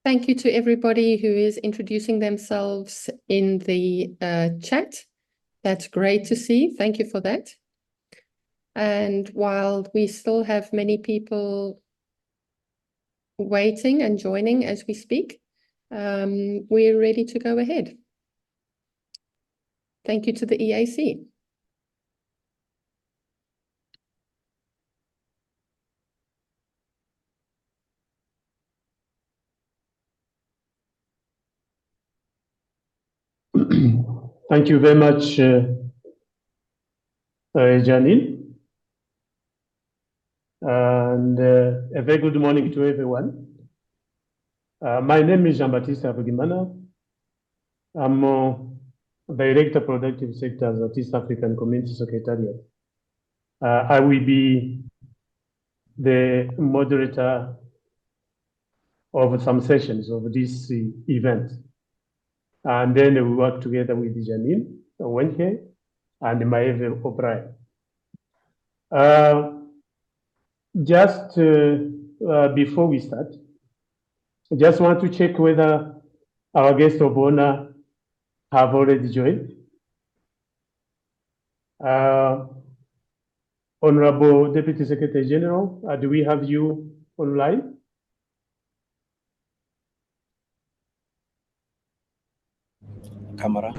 Thank you to everybody who is introducing themselves in the chat. That's great to see. Thank you for that. And while we still have many people waiting and joining as we speak, we're ready to go ahead. Thank you to the EAC. Thank you very much, Janine. And a very good morning to everyone. My name is Jean-Baptiste Abugimana. I'm Director Productive Sectors at East African Community Secretariat. I will be the moderator of some sessions of this event. And then we work together with Janine Wenke and Maeve O'Brien. Just before we start, I just want to check whether our guests of honor have already joined. Honorable Deputy Secretary General, do we have you online? Camera.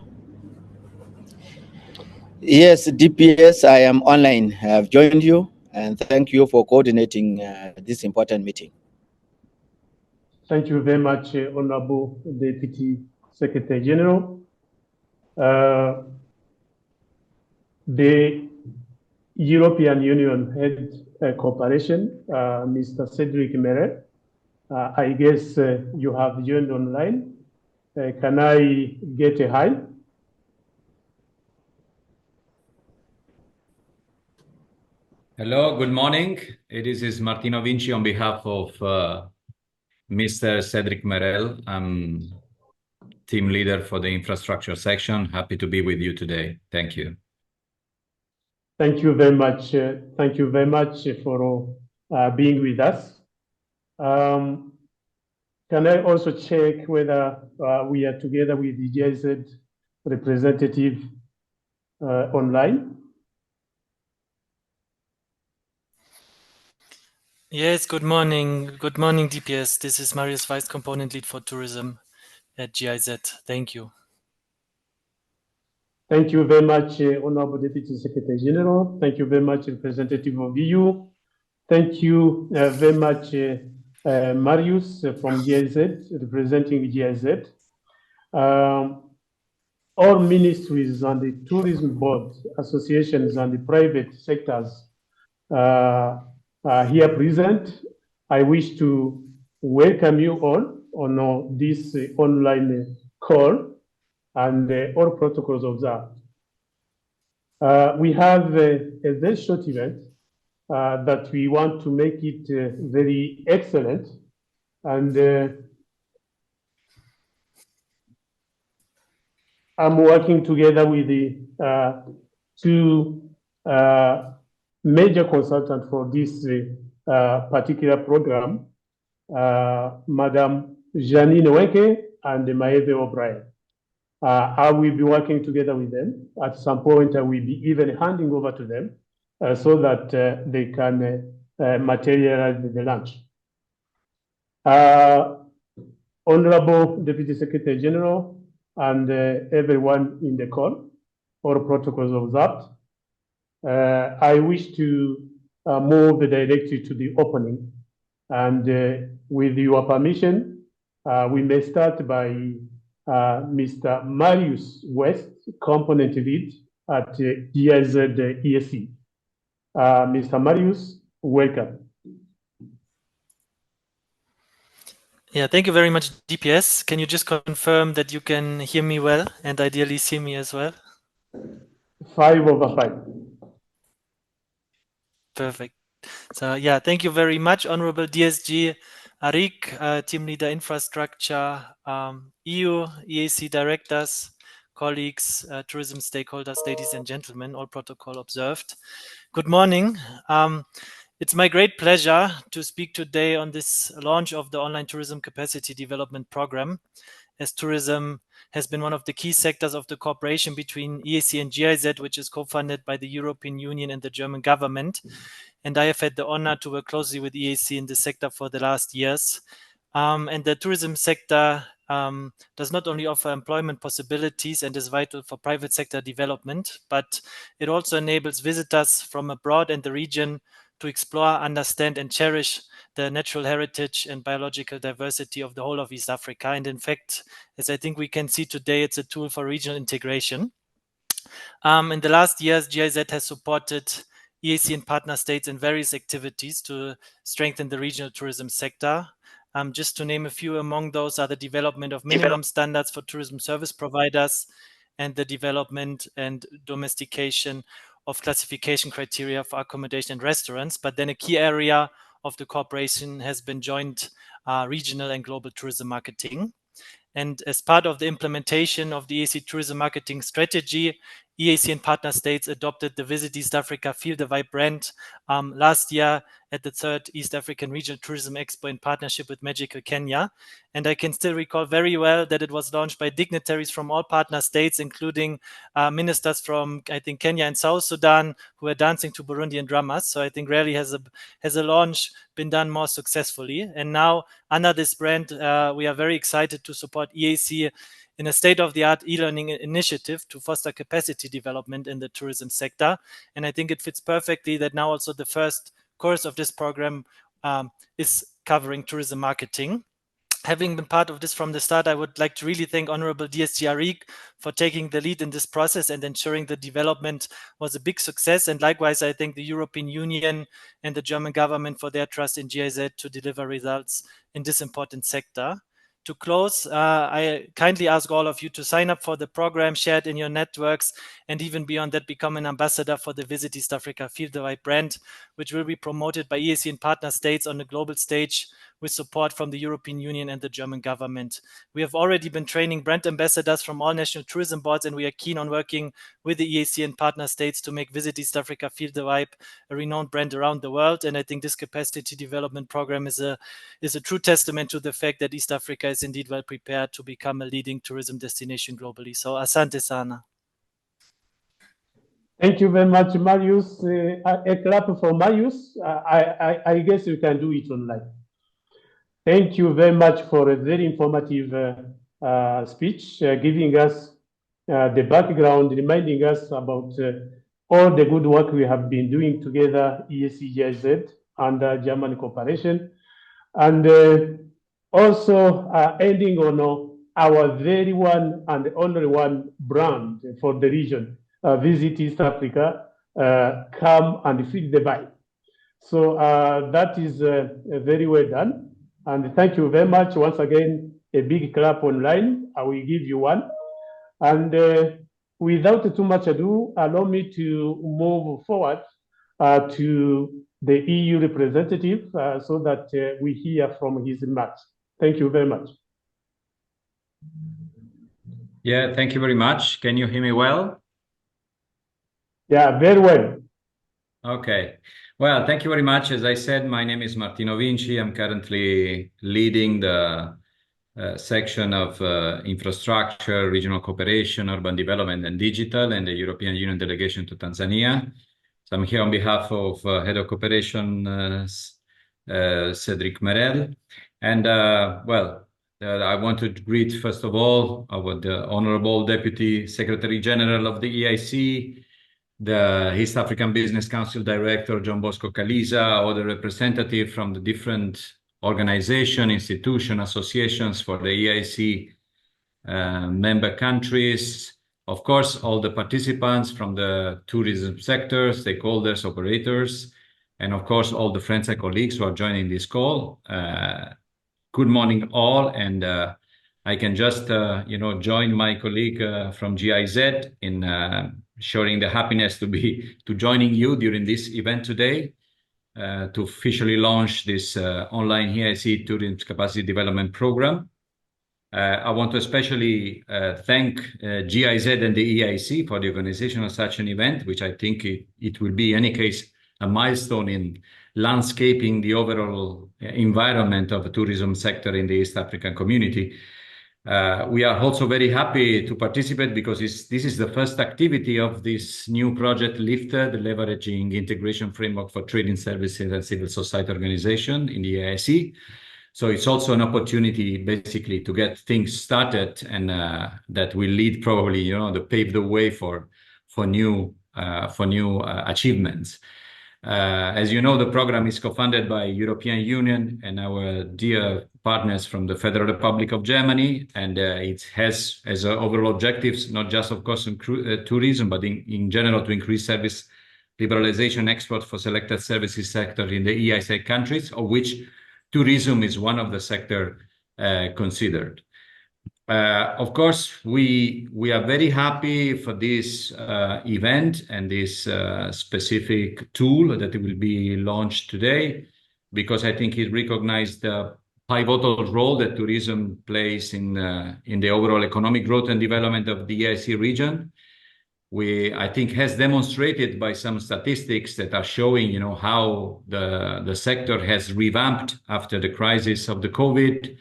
Yes, DPS, I am online. I have joined you, and thank you for coordinating this important meeting. Thank you very much, Honorable Deputy Secretary General. The European Union Head Cooperation, Mr. Cedric Meret, I guess you have joined online. Can I get a hi? Hello, good morning. This is Martino Vinci on behalf of Mr. Cedric Merel. I'm team leader for the infrastructure section. Happy to be with you today. Thank you. Thank you very much. Thank you very much for being with us. Can I also check whether we are together with the GIZ representative online? Yes, good morning. Good morning, DPS. This is Marius Vice Component Lead for Tourism at GIZ. Thank you. Thank you very much, Honorable Deputy Secretary General. Thank you very much, representative of EU. Thank you very much, Marius from GIZ, representing GIZ. All ministries and the tourism board, associations and the private sectors here present. I wish to welcome you all on this online call and all protocols observed. We have a very short event that we want to make it very excellent, and I'm working together with the two major consultants for this particular program, Madam Janine Wenke and Maeve O'Brien. I will be working together with them. At some point, I will be even handing over to them so that they can materialize the launch. Honorable Deputy Secretary General and everyone in the call, all protocols observed, I wish to move directly to the opening. And with your permission, we may start by Mr. Marius West, Component Lead at GIZ EAC. Mr. Marius, welcome. Yeah, thank you very much, DPS. Can you just confirm that you can hear me well and ideally see me as well? 5/5. Perfect. So yeah, thank you very much, Honorable DSG Arik, Team Leader Infrastructure, EU, EAC Directors, colleagues, tourism stakeholders, ladies and gentlemen, all protocol observed. Good morning. It's my great pleasure to speak today on this launch of the Online Tourism Capacity Development Program, as tourism has been one of the key sectors of the cooperation between EAC and GIZ, which is co-funded by the European Union and the German government. And I have had the honor to work closely with EAC in this sector for the last years. And the tourism sector does not only offer employment possibilities and is vital for private sector development, but it also enables visitors from abroad and the region to explore, understand, and cherish the natural heritage and biological diversity of the whole of East Africa. And in fact, as I think we can see today, it's a tool for regional integration. In the last years, GIZ has supported EAC and partner states in various activities to strengthen the regional tourism sector. Just to name a few among those are the development of minimum standards for tourism service providers and the development and domestication of classification criteria for accommodation and restaurants. But then a key area of the cooperation has been joint regional and global tourism marketing. And as part of the implementation of the EAC Tourism Marketing Strategy, EAC and partner states adopted the Visit East Africa Feel the Vibe brand last year at the 3rd East African Regional Tourism Expo in partnership with Magical Kenya. And I can still recall very well that it was launched by dignitaries from all partner states, including ministers from, I think, Kenya and South Sudan, who were dancing to Burundian drummers. So I think rarely has a launch been done more successfully. And now under this brand, we are very excited to support EAC in a state-of-the-art e-learning initiative to foster capacity development in the tourism sector. And I think it fits perfectly that now also the first course of this program is covering tourism marketing. Having been part of this from the start, I would like to really thank Honorable DSG Arik for taking the lead in this process and ensuring the development was a big success. And likewise, I thank the European Union and the German government for their trust in GIZ to deliver results in this important sector. To close, I kindly ask all of you to sign up for the program, share it in your networks, and even beyond that, become an ambassador for the Visit East Africa Feel the Vibe brand, which will be promoted by EAC and partner states on the global stage with support from the European Union and the German government. We have already been training brand ambassadors from all national tourism boards, and we are keen on working with the EAC and partner states to make Visit East Africa Feel the Vibe a renowned brand around the world. And I think this capacity development program is a true testament to the fact that East Africa is indeed well prepared to become a leading tourism destination globally. So asante sana. Thank you very much, Marius. A clap for Marius. I guess you can do it online. Thank you very much for a very informative speech, giving us the background, reminding us about all the good work we have been doing together, EAC GIZ and German cooperation, and also ending on our very one and only one brand for the region, Visit East Africa, come and feel the vibe. So that is very well done. And thank you very much. Once again, a big clap online. I will give you one. And without too much ado, allow me to move forward to the EU representative so that we hear from his remarks. Thank you very much. Yeah, thank you very much. Can you hear me well? Yeah, very well. Okay. Well, thank you very much. As I said, my name is Martino Vinci. I'm currently leading the section of infrastructure, regional cooperation, urban development, and digital, and the European Union delegation to Tanzania. So I'm here on behalf of Head of Cooperation, Cedric Merel. And I want to greet, first of all, the Honorable Deputy Secretary General of the EAC, the East African Business Council Director, John Bosco Kaliza, or the representative from the different organizations, institutions, associations for the EAC member countries. Of course, all the participants from the tourism sector, stakeholders, operators, and of course, all the friends and colleagues who are joining this call. Good morning, all, and I can just, join my colleague from GIZ in showing the happiness to joining you during this event today to officially launch this online EAC Tourism Capacity Development Program. I want to especially thank GIZ and the EAC for the organization of such an event, which I think it will be, in any case, a milestone in landscaping the overall environment of the tourism sector in the East African community. We are also very happy to participate because this is the first activity of this new project, Lifted, Leveraging Integration Framework for Trading Services and Civil Society Organization in the EAC. So it's also an opportunity basically to get things started, and that will lead probably, to pave the way for new achievements. As you know, the program is co-funded by European Union and our dear partners from the Federal Republic of Germany, and it has as overall objectives not just, of course, tourism, but in general to increase service liberalization export for selected services sector in the EAC countries, of which tourism is one of the sector considered. Of course, we are very happy for this event and this specific tool that will be launched today, because I think it recognized the pivotal role that tourism plays in the overall economic growth and development of the EAC region. I think has demonstrated by some statistics that are showing, how the sector has revamped after the crisis of the COVID,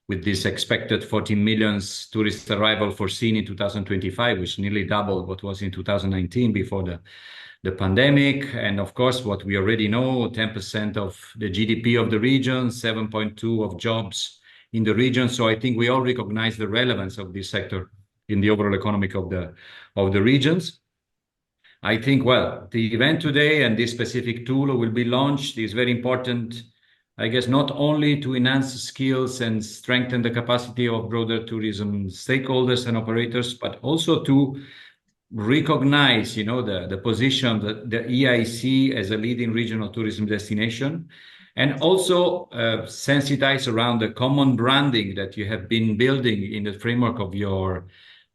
with this expected 14 million tourist arrival foreseen in 2025, which nearly doubled what was in 2019 before the pandemic. And of course, what we already know, 10% of the GDP of the region, 7.2 of jobs in the region. So I think we all recognize the relevance of this sector in the overall economic of the regions. I think, well, the event today and this specific tool will be launched is very important, I guess, not only to enhance skills and strengthen the capacity of broader tourism stakeholders and operators, but also to recognize, the position that the EAC as a leading regional tourism destination, and also sensitize around the common branding that you have been building in the framework of your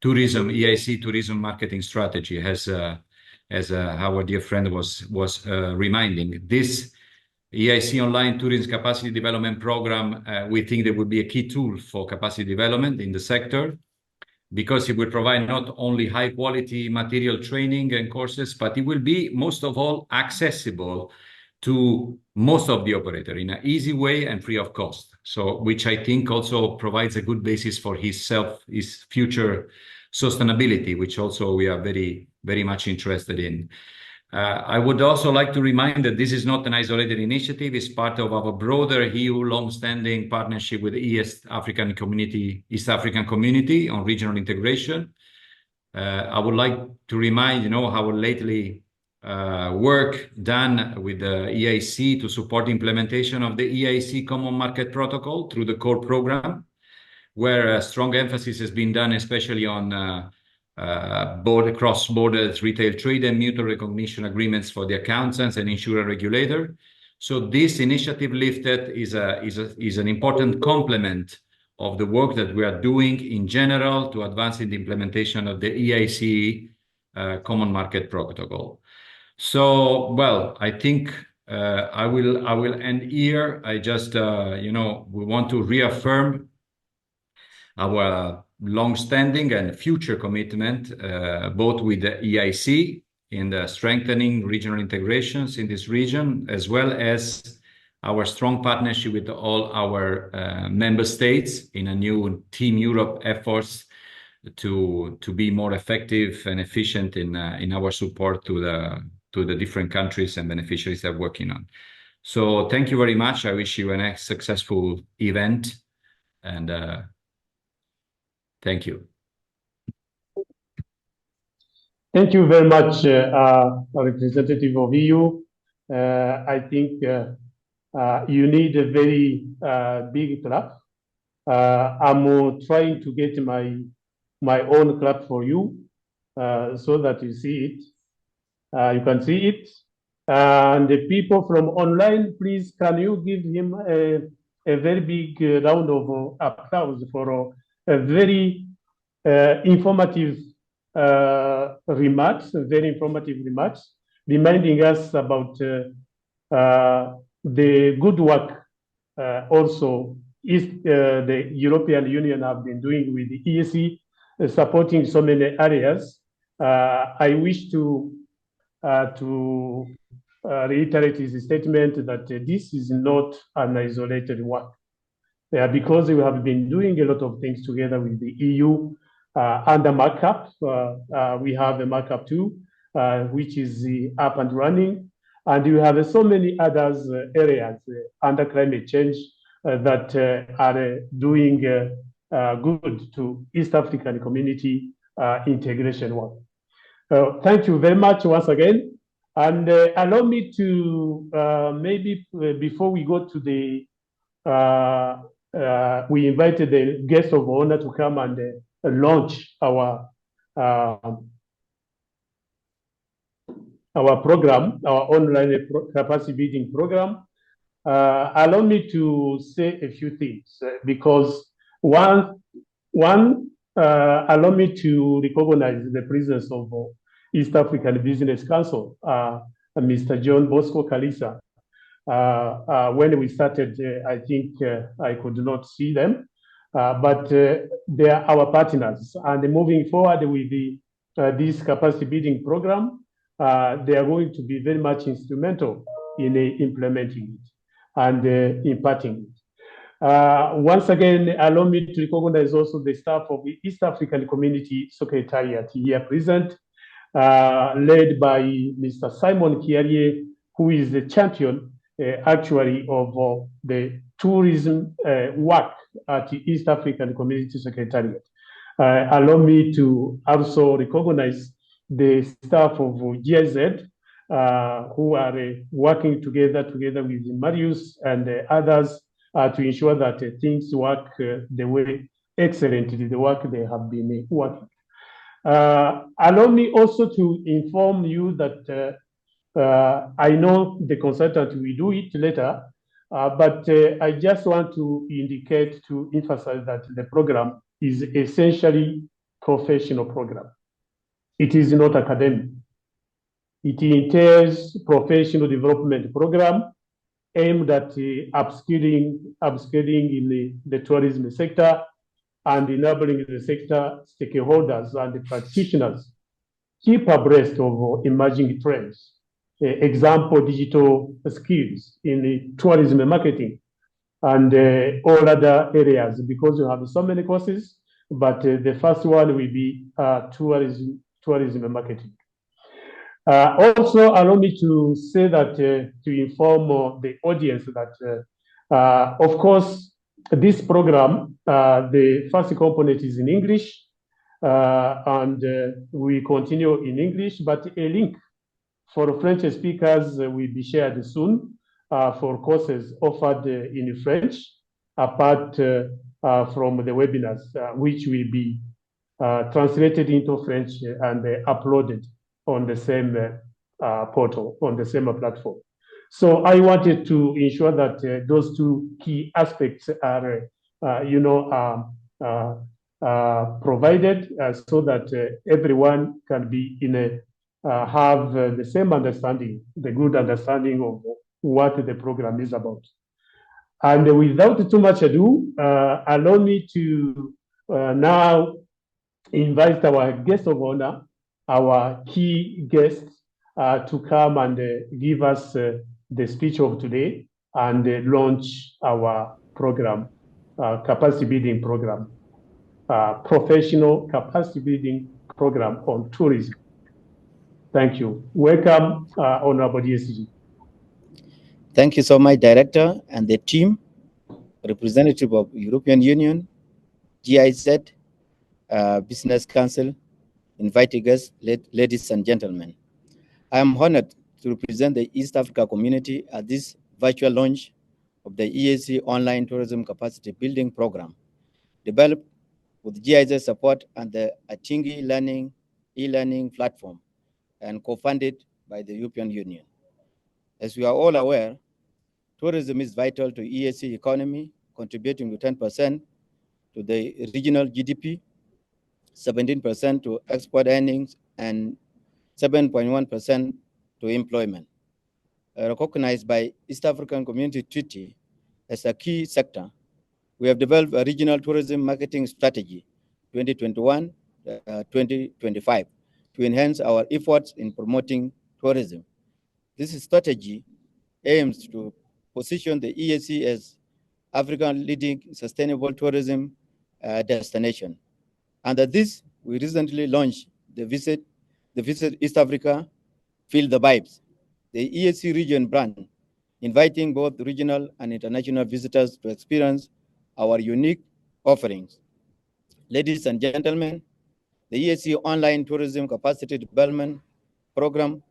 EAC Tourism Marketing Strategy, as our dear friend was reminding. This EAC Online Tourism Capacity Development Program, we think that would be a key tool for capacity development in the sector, because it will provide not only high quality material training and courses, but it will be most of all accessible to most of the operator in an easy way and free of cost. So, which I think also provides a good basis for his future sustainability, which also we are very, very much interested in. I would also like to remind that this is not an isolated initiative. It's part of our broader EU long-standing partnership with the East African community on regional integration. I would like to remind, our lately work done with the EAC to support implementation of the EAC Common Market Protocol through the core program, where a strong emphasis has been done, especially on cross-border retail trade and mutual recognition agreements for the accountants and insurer regulator. So this initiative Lifted is an important complement of the work that we are doing in general to advance in the implementation of the EAC Common Market Protocol. So, well, I think I will end here. I just, we want to reaffirm our long-standing and future commitment, both with the EAC in the strengthening regional integrations in this region, as well as our strong partnership with all our member states in a new Team Europe efforts to be more effective and efficient in our support to the different countries and beneficiaries that we're working on. So thank you very much. I wish you a successful event, and thank you. Thank you very much, representative of EU. I think you need a very big clap. I'm trying to get my own clap for you so that you see it. You can see it. And the people from online, please, can you give him a very big round of applause for a very informative remarks, reminding us about the good work also the European Union have been doing with the EAC, supporting so many areas. I wish to reiterate his statement that this is not an isolated work. Because we have been doing a lot of things together with the EU under markup. We have a markup too, which is up and running. And we have so many other areas under climate change that are doing good to East African community integration work. Thank you very much once again. And allow me to maybe before we go to the we invited the guest of honor to come and launch our program, our online capacity building program. Allow me to say a few things because one, allow me to recognize the presence of East African Business Council, Mr. John Bosco Kalisa. When we started, I think I could not see them, but they are our partners. And moving forward with this capacity building program, they are going to be very much instrumental in implementing it and imparting it. Once again, allow me to recognize also the staff of the East African Community Secretariat here present, led by Mr. Simon Kiarie, who is the champion actually of the tourism work at the East African Community Secretariat. Allow me to also recognize the staff of GIZ who are working together with Marius and others to ensure that things work the way excellently, the work they have been working. Allow me also to inform you that I know the consultant will do it later, but I just want to indicate, to emphasize that the program is essentially professional program. It is not academic. It entails professional development program aimed at upskilling in the tourism sector and enabling the sector stakeholders and the practitioners keep abreast of emerging trends. Example, digital skills in the tourism marketing and all other areas, because you have so many courses, but the first one will be tourism marketing. Also, allow me to say that to inform the audience that, of course, this program, the first component is in English, and we continue in English, but a link for French speakers will be shared soon for courses offered in French, apart from the webinars, which will be translated into French and uploaded on the same portal, on the same platform. So I wanted to ensure that those two key aspects are, provided so that everyone can be in a have the same understanding, the good understanding of what the program is about. And without too much ado, allow me to now invite our guest of honor, our key guest, to come and give us the speech of today and launch our program, capacity building program, professional capacity building program on tourism. Thank you. Welcome, Honorable DSG. Thank you so much, Director and the team, representative of European Union, GIZ, Business Council, invited guests, ladies and gentlemen. I am honored to represent the East Africa community at this virtual launch of the EAC Online Tourism Capacity Building Program, developed with GIZ support and the atingi e-learning platform, and co-funded by the European Union. As we are all aware, tourism is vital to EAC economy, contributing to 10% to the regional GDP, 17% to export earnings, and 7.1% to employment. Recognized by East African Community Treaty as a key sector, we have developed a regional tourism marketing strategy 2021-2025 to enhance our efforts in promoting tourism. This strategy aims to position the EAC as African leading sustainable tourism destination. Under this, we recently launched the Visit East Africa, Feel the Vibes, the EAC region brand, inviting both regional and international visitors to experience our unique offerings. Ladies and gentlemen, the EAC Online Tourism Capacity Development Program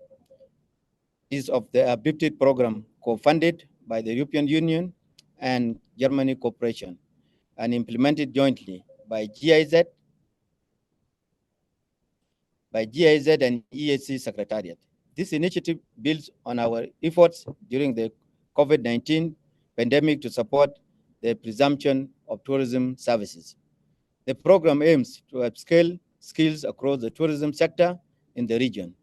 is of the BIPTID program co-funded by the European Union and Germany Cooperation and implemented jointly by GIZ and EAC Secretariat. This initiative builds on our efforts during the COVID-19 pandemic to support the resumption of tourism services. The program aims to upscale skills across the tourism sector in the region,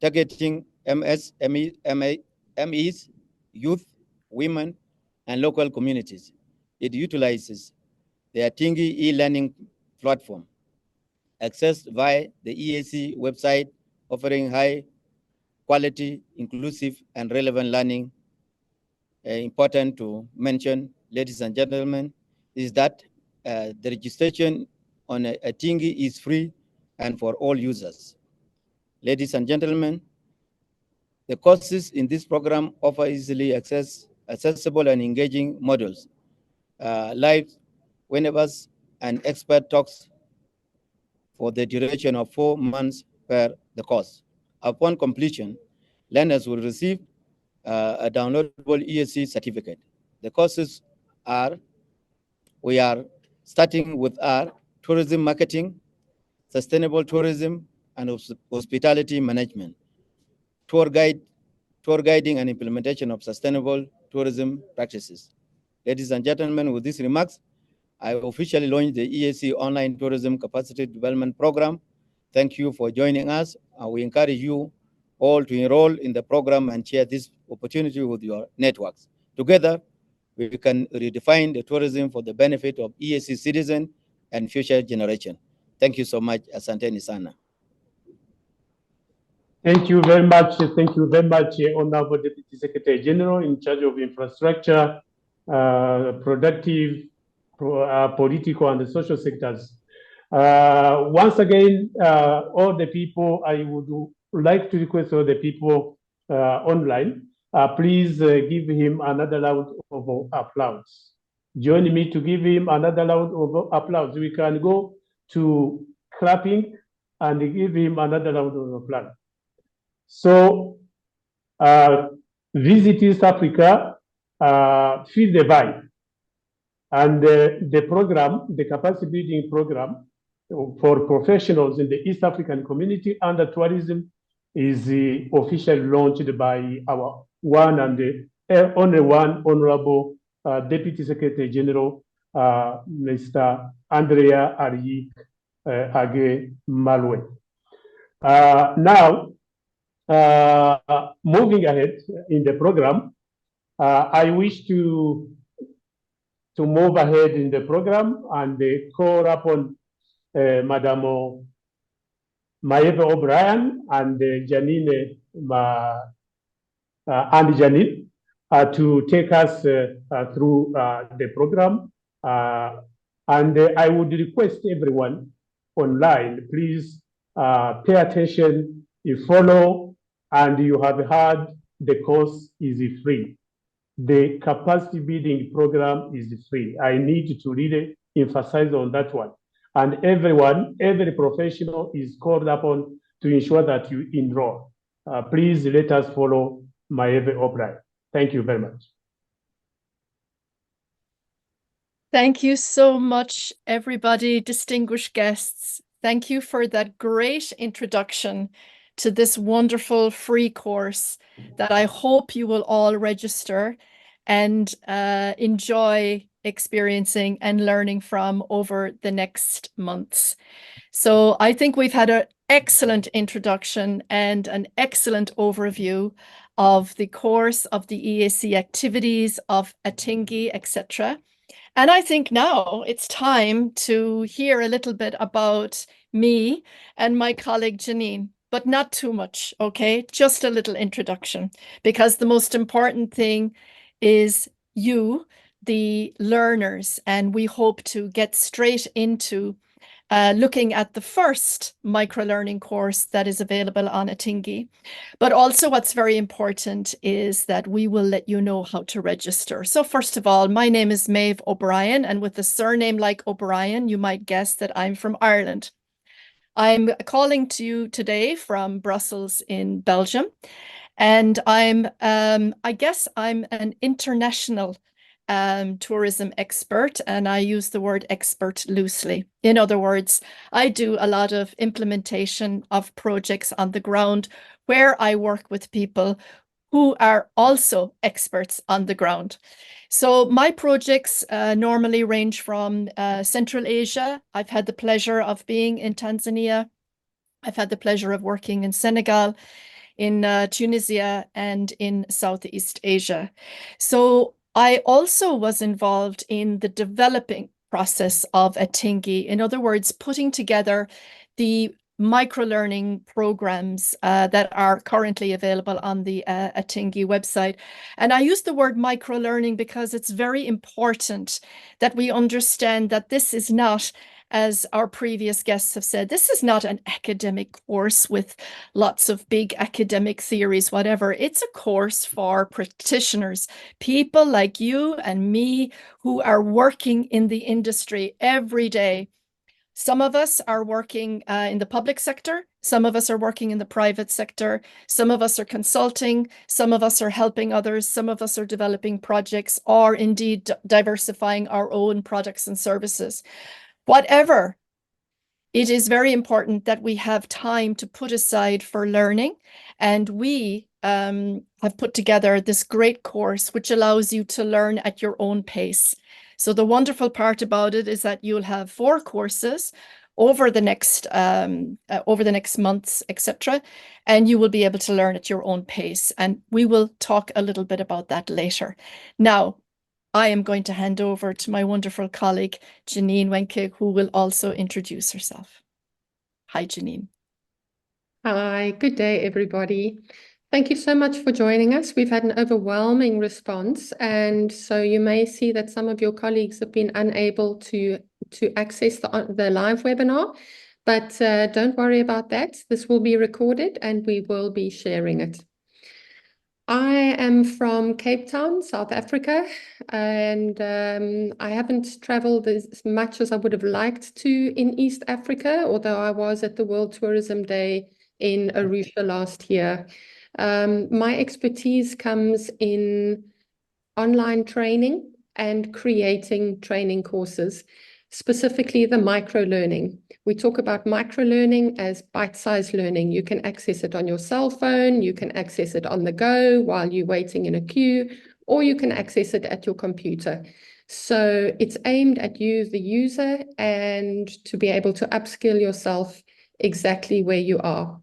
targeting MEs, youth, women, and local communities. It utilizes the atingi e-learning platform, accessed via the EAC website, offering high quality, inclusive, and relevant learning. Important to mention, ladies and gentlemen, is that the registration on atingi is free and for all users. Ladies and gentlemen, the courses in this program offer easily accessible and engaging modules, live webinars, and expert talks for the duration of 4 months per the course. Upon completion, learners will receive a downloadable EAC certificate. The courses we are starting with our tourism marketing, sustainable tourism, and hospitality management, tour guiding and implementation of sustainable tourism practices. Ladies and gentlemen, with these remarks, I officially launched the EAC Online Tourism Capacity Development Program. Thank you for joining us. We encourage you all to enroll in the program and share this opportunity with your networks. Together, we can redefine the tourism for the benefit of EAC citizens and future generation. Thank you so much. Asanteni sana. Thank you very much. Thank you very much, Honorable Deputy Secretary General in charge of infrastructure, productive, political, and the social sectors. Once again, all the people, I would like to request all the people online, please give him another round of applause. Join me to give him another round of applause. We can go to clapping and give him another round of applause. So, Visit East Africa, Feel the Vibe. And the program, the capacity building program for professionals in the East African community under tourism is officially launched by our one and only one Honorable Deputy Secretary General, Mr. Andrea Ari Age Malwe. Now, moving ahead in the program, I wish to move ahead in the program and call upon Madam Maeve O'Brien and Janine to take us through the program. And I would request everyone online, please pay attention, you follow, and you have heard the course is free. The capacity building program is free. I need to really emphasize on that one. And everyone, every professional is called upon to ensure that you enroll. Please let us follow Maeve O'Brien. Thank you very much. Thank you so much, everybody, distinguished guests. Thank you for that great introduction to this wonderful free course that I hope you will all register and enjoy experiencing and learning from over the next months. So I think we've had an excellent introduction and an excellent overview of the course, of the EAC activities, of atingi, etc. And I think now it's time to hear a little bit about me and my colleague Janine. but not too much, okay? Just a little introduction, because the most important thing is you, the learners, and we hope to get straight into looking at the first microlearning course that is available on Atingi. But also what's very important is that we will let you know how to register. So first of all, my name is Maeve O'Brien, and with a surname like O'Brien, you might guess that I'm from Ireland. I'm calling to you today from Brussels in Belgium, and I guess I'm an international tourism expert, and I use the word expert loosely. In other words, I do a lot of implementation of projects on the ground where I work with people who are also experts on the ground. So my projects normally range from Central Asia. I've had the pleasure of being in Tanzania. I've had the pleasure of working in Senegal, in Tunisia, and in Southeast Asia. So I also was involved in the developing process of Atingi. In other words, putting together the microlearning programs that are currently available on the Atingi website. And I use the word microlearning because it's very important that we understand that this is not, as our previous guests have said, this is not an academic course with lots of big academic theories, whatever. It's a course for practitioners, people like you and me who are working in the industry every day. Some of us are working in the public sector. Some of us are working in the private sector. Some of us are consulting. Some of us are helping others. Some of us are developing projects or indeed diversifying our own products and services. Whatever, it is very important that we have time to put aside for learning. And we have put together this great course, which allows you to learn at your own pace. So the wonderful part about it is that you'll have 4 courses over the next months, etc., and you will be able to learn at your own pace. And we will talk a little bit about that later. Now, I am going to hand over to my wonderful colleague, Janine Wenke, who will also introduce herself. Hi, Janine. Hi, good day, everybody. Thank you so much for joining us. We've had an overwhelming response, and so you may see that some of your colleagues have been unable to access the live webinar, but don't worry about that. This will be recorded and we will be sharing it. I am from Cape Town, South Africa, and I haven't traveled as much as I would have liked to in East Africa, although I was at the World Tourism Day in Arusha last year. My expertise comes in online training and creating training courses, specifically the micro-learning. We talk about micro-learning as bite-sized learning. You can access it on your cell phone, you can access it on the go while you're waiting in a queue, or you can access it at your computer. So it's aimed at you, the user, and to be able to upskill yourself exactly where you are.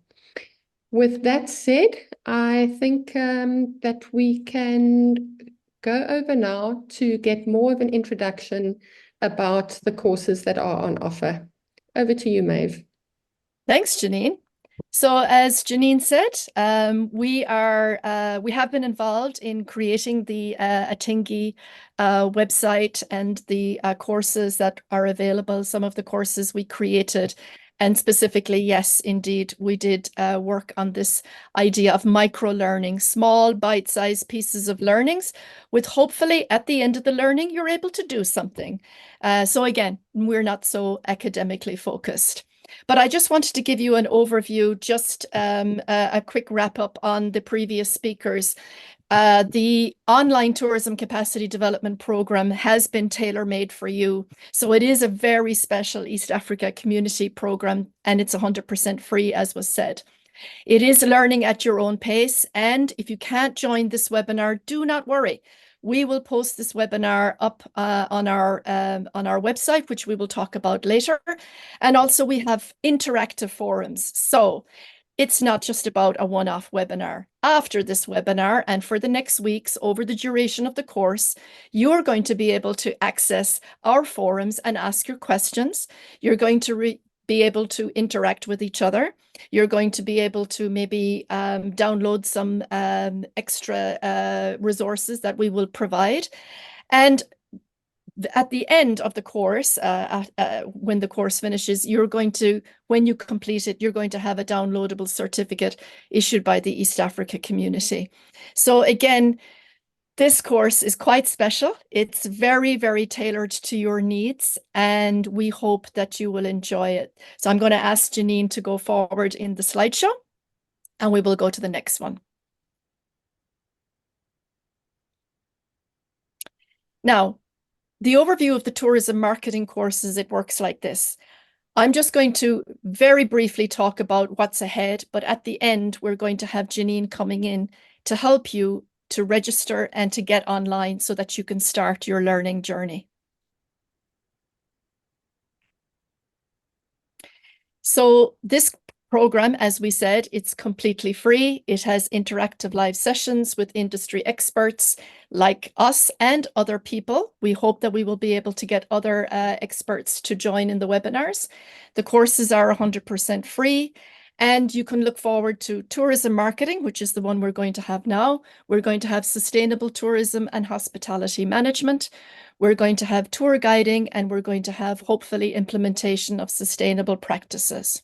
With that said, I think that we can go over now to get more of an introduction about the courses that are on offer. Over to you, Maeve. Thanks, Janine. So as Janine said, we have been involved in creating the Atingi website and the courses that are available, some of the courses we created. And specifically, yes, indeed, we did work on this idea of micro-learning, small bite-sized pieces of learnings with hopefully at the end of the learning, you're able to do something. So again, we're not so academically focused. But I just wanted to give you an overview, just a quick wrap up on the previous speakers. The online tourism capacity development program has been tailor-made for you. So it is a very special East Africa community program, and it's 100% free, as was said. It is learning at your own pace. And if you can't join this webinar, do not worry. We will post this webinar up on our website, which we will talk about later. And also we have interactive forums. So it's not just about a one-off webinar. After this webinar and for the next weeks over the duration of the course, you're going to be able to access our forums and ask your questions. You're going to be able to interact with each other. You're going to be able to maybe download some extra resources that we will provide. And at the end of the course, when the course finishes, when you complete it, you're going to have a downloadable certificate issued by the East Africa community. So again, this course is quite special. It's very, very tailored to your needs, and we hope that you will enjoy it. So I'm going to ask Janine to go forward in the slideshow, and we will go to the next one. Now, the overview of the tourism marketing courses, it works like this. I'm just going to very briefly talk about what's ahead, but at the end, we're going to have Janine coming in to help you to register and to get online so that you can start your learning journey. So this program, as we said, it's completely free. It has interactive live sessions with industry experts like us and other people. We hope that we will be able to get other experts to join in the webinars. The courses are 100% free. And you can look forward to tourism marketing, which is the one we're going to have now. We're going to have sustainable tourism and hospitality management. We're going to have tour guiding, and we're going to have, hopefully, implementation of sustainable practices.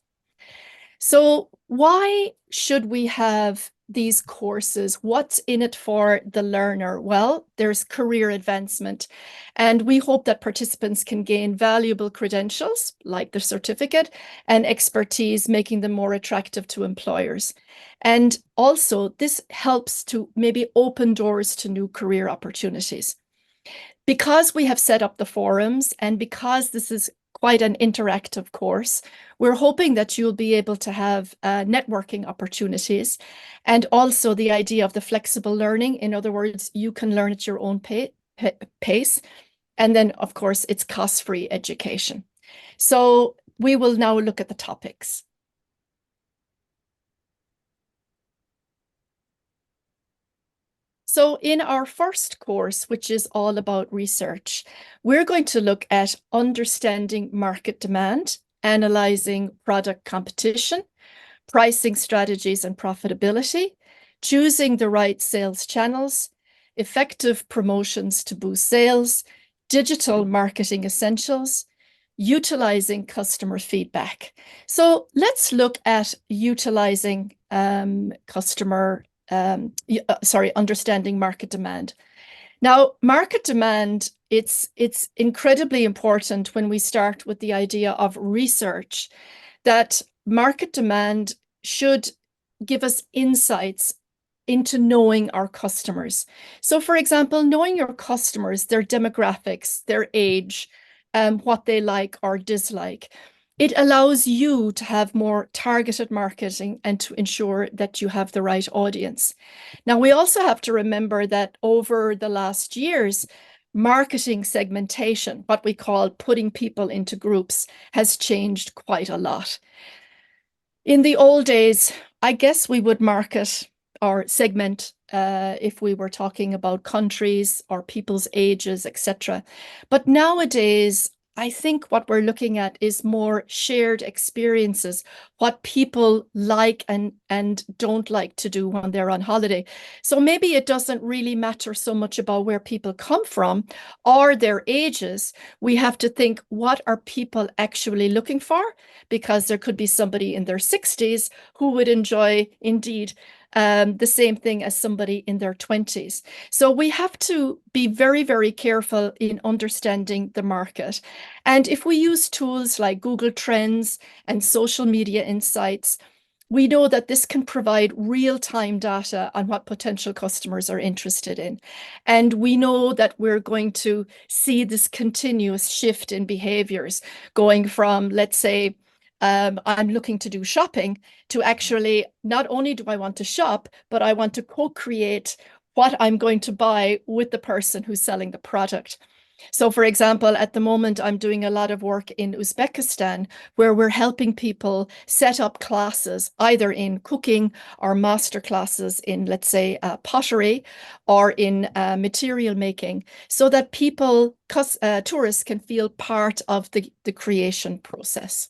So why should we have these courses? What's in it for the learner? Well, there's career advancement, and we hope that participants can gain valuable credentials like the certificate and expertise, making them more attractive to employers. And also this helps to maybe open doors to new career opportunities. Because we have set up the forums, and because this is quite an interactive course, we're hoping that you'll be able to have networking opportunities, and also the idea of the flexible learning. In other words, you can learn at your own pace. And then, of course, it's cost-free education. So we will now look at the topics. So in our first course, which is all about research, we're going to look at understanding market demand, analyzing product competition, pricing strategies and profitability, choosing the right sales channels, effective promotions to boost sales, digital marketing essentials, utilizing customer feedback. So let's look at utilizing understanding market demand. Now, market demand, it's incredibly important when we start with the idea of research, that market demand should give us insights into knowing our customers. So, for example, knowing your customers, their demographics, their age, what they like or dislike. It allows you to have more targeted marketing and to ensure that you have the right audience. Now, we also have to remember that over the last years, marketing segmentation, what we call putting people into groups, has changed quite a lot. In the old days, I guess we would market or segment if we were talking about countries or people's ages, etc. But nowadays, I think what we're looking at is more shared experiences, what people like and don't like to do when they're on holiday. So maybe it doesn't really matter so much about where people come from or their ages. We have to think, what are people actually looking for? Because there could be somebody in their 60s who would enjoy, indeed, the same thing as somebody in their 20s. So we have to be very, very careful in understanding the market. And if we use tools like Google Trends and social media insights, we know that this can provide real-time data on what potential customers are interested in. And we know that we're going to see this continuous shift in behaviors going from, let's say, I'm looking to do shopping, to actually, not only do I want to shop, but I want to co-create what I'm going to buy with the person who's selling the product. So, for example, at the moment, I'm doing a lot of work in Uzbekistan, where we're helping people set up classes, either in cooking or master classes in, let's say, pottery or in material making, so that people, tourists, can feel part of the creation process.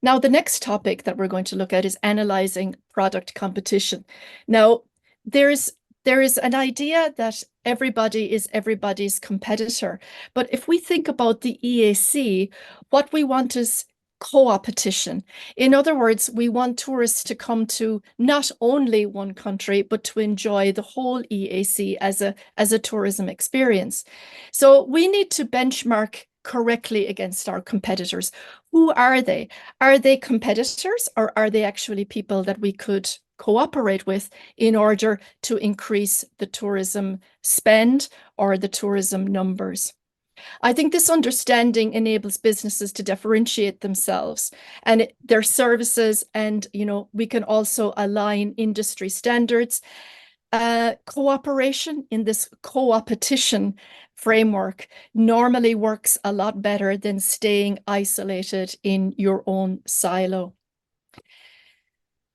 Now, the next topic that we're going to look at is analyzing product competition. Now, there is an idea that everybody is everybody's competitor. But if we think about the EAC, what we want is co-opetition. In other words, we want tourists to come to not only one country, but to enjoy the whole EAC as a tourism experience. So we need to benchmark correctly against our competitors. Who are they? Are they competitors, or are they actually people that we could cooperate with in order to increase the tourism spend or the tourism numbers? I think this understanding enables businesses to differentiate themselves and their services, and we can also align industry standards. Cooperation in this co-opetition framework normally works a lot better than staying isolated in your own silo.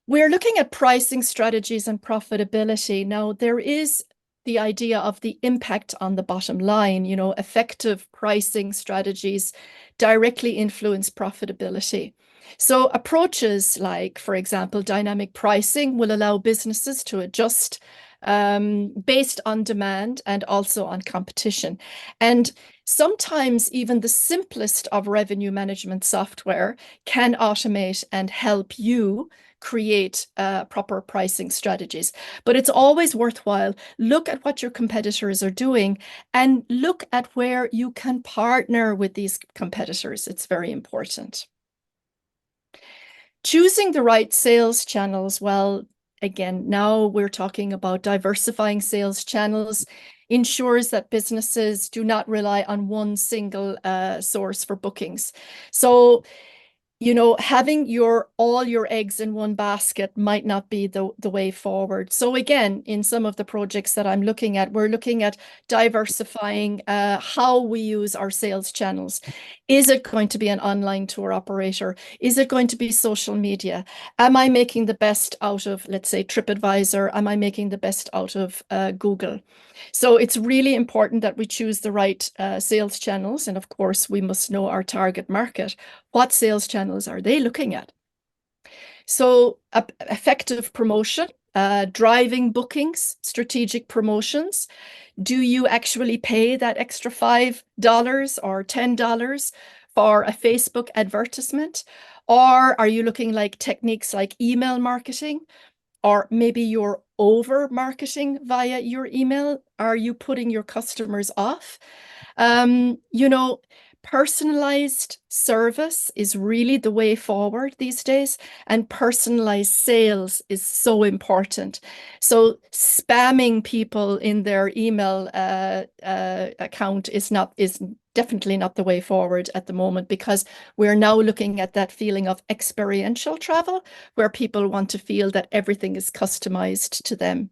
We're looking at pricing strategies and profitability. Now, there is the idea of the impact on the bottom line. Effective pricing strategies directly influence profitability. So approaches like, for example, dynamic pricing will allow businesses to adjust based on demand and also on competition. And sometimes even the simplest of revenue management software can automate and help you create proper pricing strategies. But it's always worthwhile. Look at what your competitors are doing and look at where you can partner with these competitors. It's very important. Choosing the right sales channels. Well, again, now we're talking about diversifying sales channels, ensures that businesses do not rely on one single source for bookings. So, having all your eggs in one basket might not be the way forward. So again, in some of the projects that I'm looking at, we're looking at diversifying how we use our sales channels. Is it going to be an online tour operator? Is it going to be social media? Am I making the best out of, let's say, TripAdvisor? Am I making the best out of Google? So it's really important that we choose the right sales channels. And of course, we must know our target market. What sales channels are they looking at? So effective promotion, driving bookings, strategic promotions. Do you actually pay that extra $5 or $10 for a Facebook advertisement? Or are you looking like techniques like email marketing? Or maybe you're over marketing via your email. Are you putting your customers off? Personalized service is really the way forward these days, and personalized sales is so important. So spamming people in their email account is definitely not the way forward at the moment, because we're now looking at that feeling of experiential travel, where people want to feel that everything is customized to them.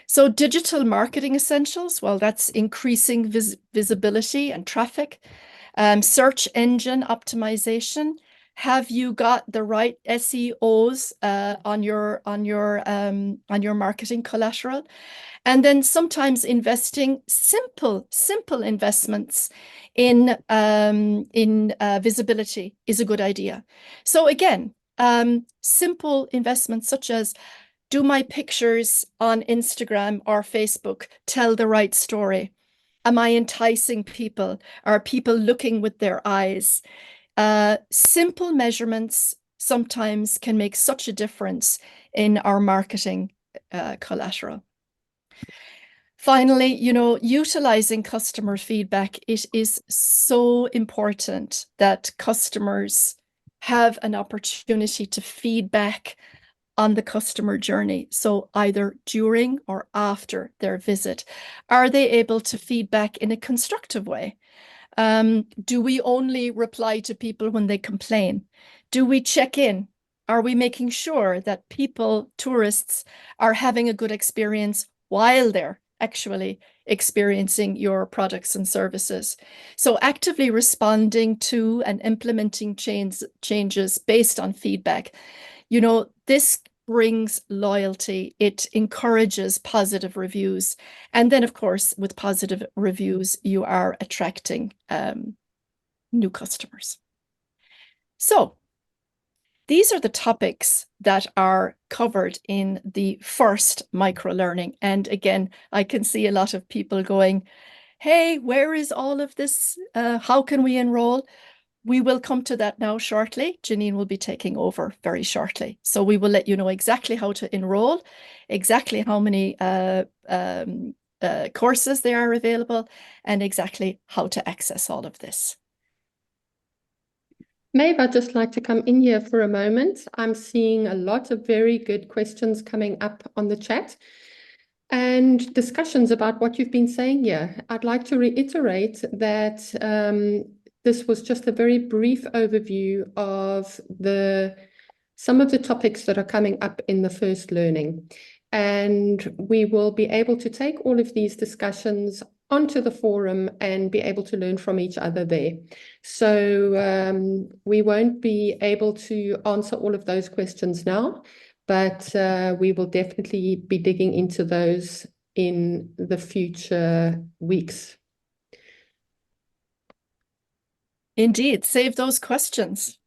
So digital marketing essentials, well, that's increasing visibility and traffic. Search engine optimization. Have you got the right SEOs on your marketing collateral? And then sometimes investing simple investments in visibility is a good idea. So again, simple investments such as, do my pictures on Instagram or Facebook tell the right story? Am I enticing people? Are people looking with their eyes? Simple measurements sometimes can make such a difference in our marketing collateral. Finally, utilizing customer feedback. It is so important that customers have an opportunity to feedback on the customer journey. So either during or after their visit, are they able to feedback in a constructive way? Do we only reply to people when they complain? Do we check in? Are we making sure that tourists are having a good experience while they're actually experiencing your products and services? So actively responding to and implementing changes based on feedback. This brings loyalty. It encourages positive reviews. And then, of course, with positive reviews, you are attracting new customers. So these are the topics that are covered in the first microlearning. And again, I can see a lot of people going, hey, where is all of this? How can we enroll? We will come to that now shortly. Janine will be taking over very shortly. So we will let you know exactly how to enroll, exactly how many courses there are available, and exactly how to access all of this. Maeve, I'd just like to come in here for a moment. I'm seeing a lot of very good questions coming up on the chat and discussions about what you've been saying here. I'd like to reiterate that this was just a very brief overview of some of the topics that are coming up in the first learning. And we will be able to take all of these discussions onto the forum and be able to learn from each other there. So we won't be able to answer all of those questions now, but we will definitely be digging into those in the future weeks. Indeed, save those questions.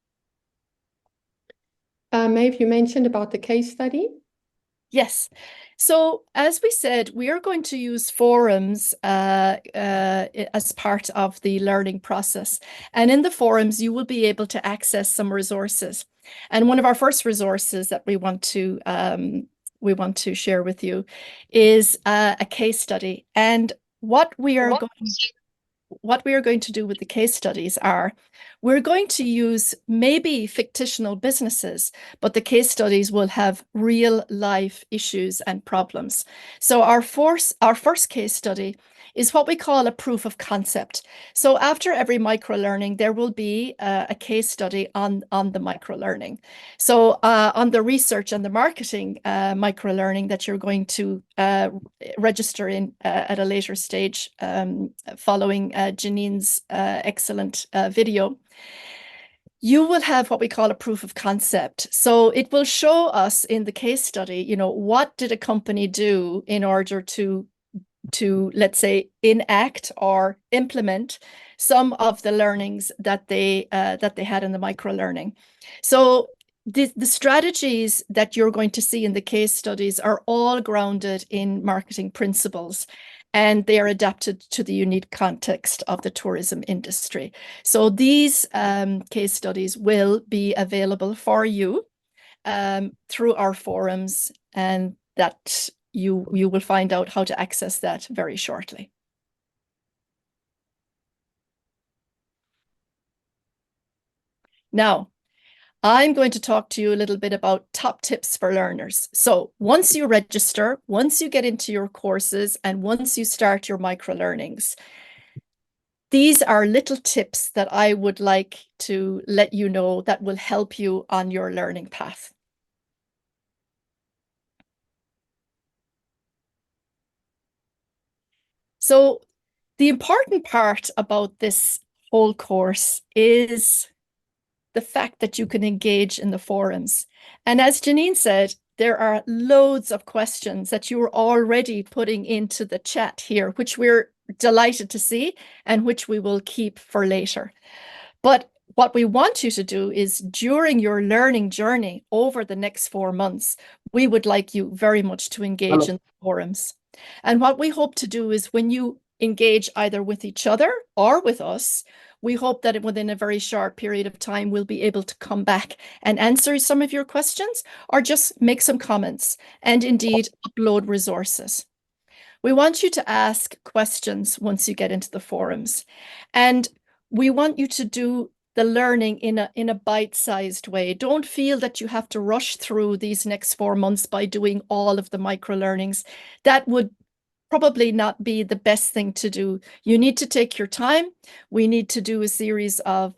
Maeve, you mentioned about the case study. Yes. So as we said, we are going to use forums as part of the learning process. And in the forums, you will be able to access some resources. And one of our first resources that we want to share with you is a case study. And what we are going to do with the case studies are, we're going to use maybe fictional businesses, but the case studies will have real life issues and problems. So our first case study is what we call a proof of concept. So after every microlearning, there will be a case study on the microlearning. So on the research and the marketing microlearning that you're going to register in at a later stage following Janine's excellent video, you will have what we call a proof of concept. So it will show us in the case study, you know, what did a company do in order to let's say enact or implement some of the learnings that they had in the microlearning. So the strategies that you're going to see in the case studies are all grounded in marketing principles, and they are adapted to the unique context of the tourism industry. So these case studies will be available for you through our forums, and that you will find out how to access that very shortly. Now, I'm going to talk to you a little bit about top tips for learners. So once you register, once you get into your courses, and once you start your microlearnings, these are little tips that I would like to let you know that will help you on your learning path. So the important part about this whole course is the fact that you can engage in the forums. And as Janine said, there are loads of questions that you are already putting into the chat here, which we're delighted to see and which we will keep for later. But what we want you to do is, during your learning journey over the next 4 months, we would like you very much to engage in the forums. And what we hope to do is, when you engage either with each other or with us, we hope that within a very short period of time, we'll be able to come back and answer some of your questions, or just make some comments, and indeed upload resources. We want you to ask questions once you get into the forums, and we want you to do the learning in a bite-sized way. Don't feel that you have to rush through these next 4 months by doing all of the microlearnings. That would probably not be the best thing to do. You need to take your time. We need to do a series of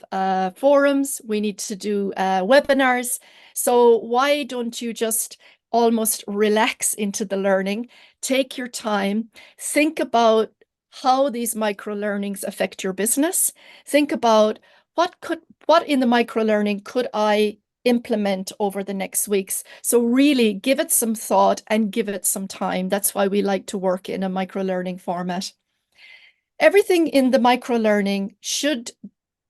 forums. We need to do webinars. So why don't you just almost relax into the learning, take your time, think about how these microlearnings affect your business. Think about what in the microlearning could I implement over the next weeks. So really give it some thought and give it some time. That's why we like to work in a microlearning format. Everything in the microlearning should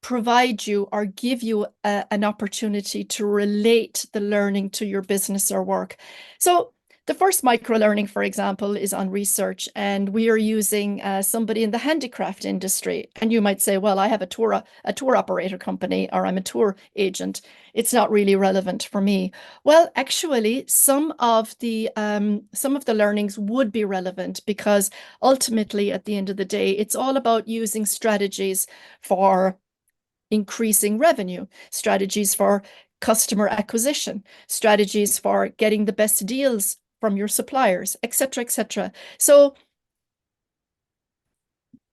provide you or give you an opportunity to relate the learning to your business or work. So the first micro-learning, for example, is on research, and we are using somebody in the handicraft industry. And you might say, well, I have a tour operator company, or I'm a tour agent. It's not really relevant for me. Well, actually, some of the learnings would be relevant, because ultimately, at the end of the day, it's all about using strategies for increasing revenue, strategies for customer acquisition, strategies for getting the best deals from your suppliers, etc., etc. So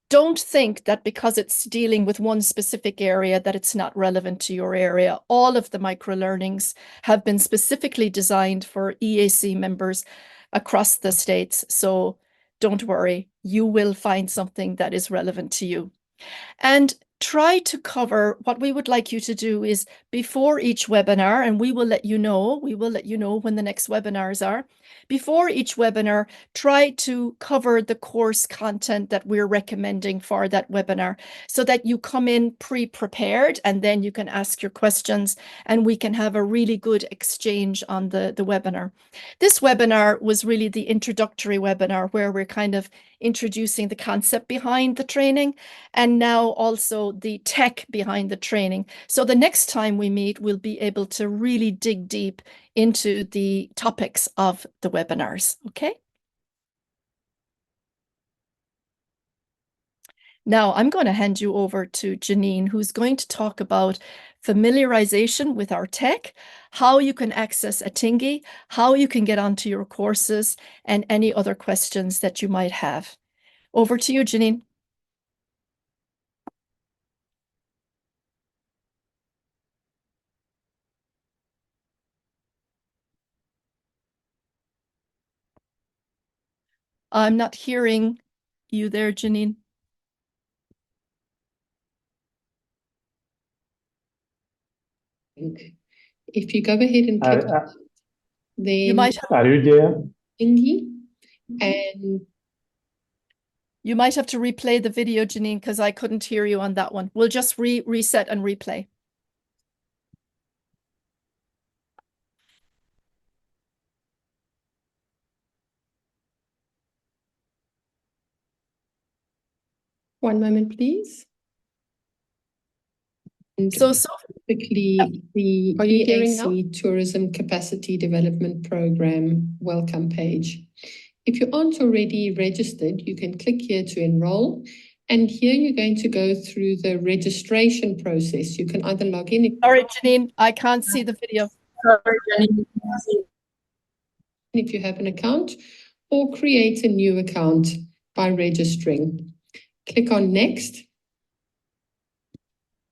don't think that because it's dealing with one specific area that it's not relevant to your area. All of the micro-learnings have been specifically designed for EAC members across the States. So don't worry, you will find something that is relevant to you. And try to cover, what we would like you to do is, before each webinar, and we will let you know when the next webinars are. Before each webinar, try to cover the course content that we're recommending for that webinar, so that you come in pre-prepared, and then you can ask your questions and we can have a really good exchange on the webinar. This webinar was really the introductory webinar, where we're kind of introducing the concept behind the training, and now also the tech behind the training. So the next time we meet, we'll be able to really dig deep into the topics of the webinars, okay? Now I'm going to hand you over to Janine, who's going to talk about familiarization with our tech, how you can access Atingi, how you can get onto your courses, and any other questions that you might have. Over to you, Janine. I'm not hearing you there, Janine. If you go ahead and click on it, then You might have, Are you there? Atingi, and you might have to replay the video, Janine, because I couldn't hear you on that one. We'll just reset and replay. one moment, please. And So specifically, the Are you hearing now? EAC Tourism Capacity Development Program welcome page. If you aren't already registered, you can click here to enroll. And here you're going to go through the registration process. You can either log in. Sorry, Janine, I can't see the video. If you have an account, or create a new account by registering. Click on next.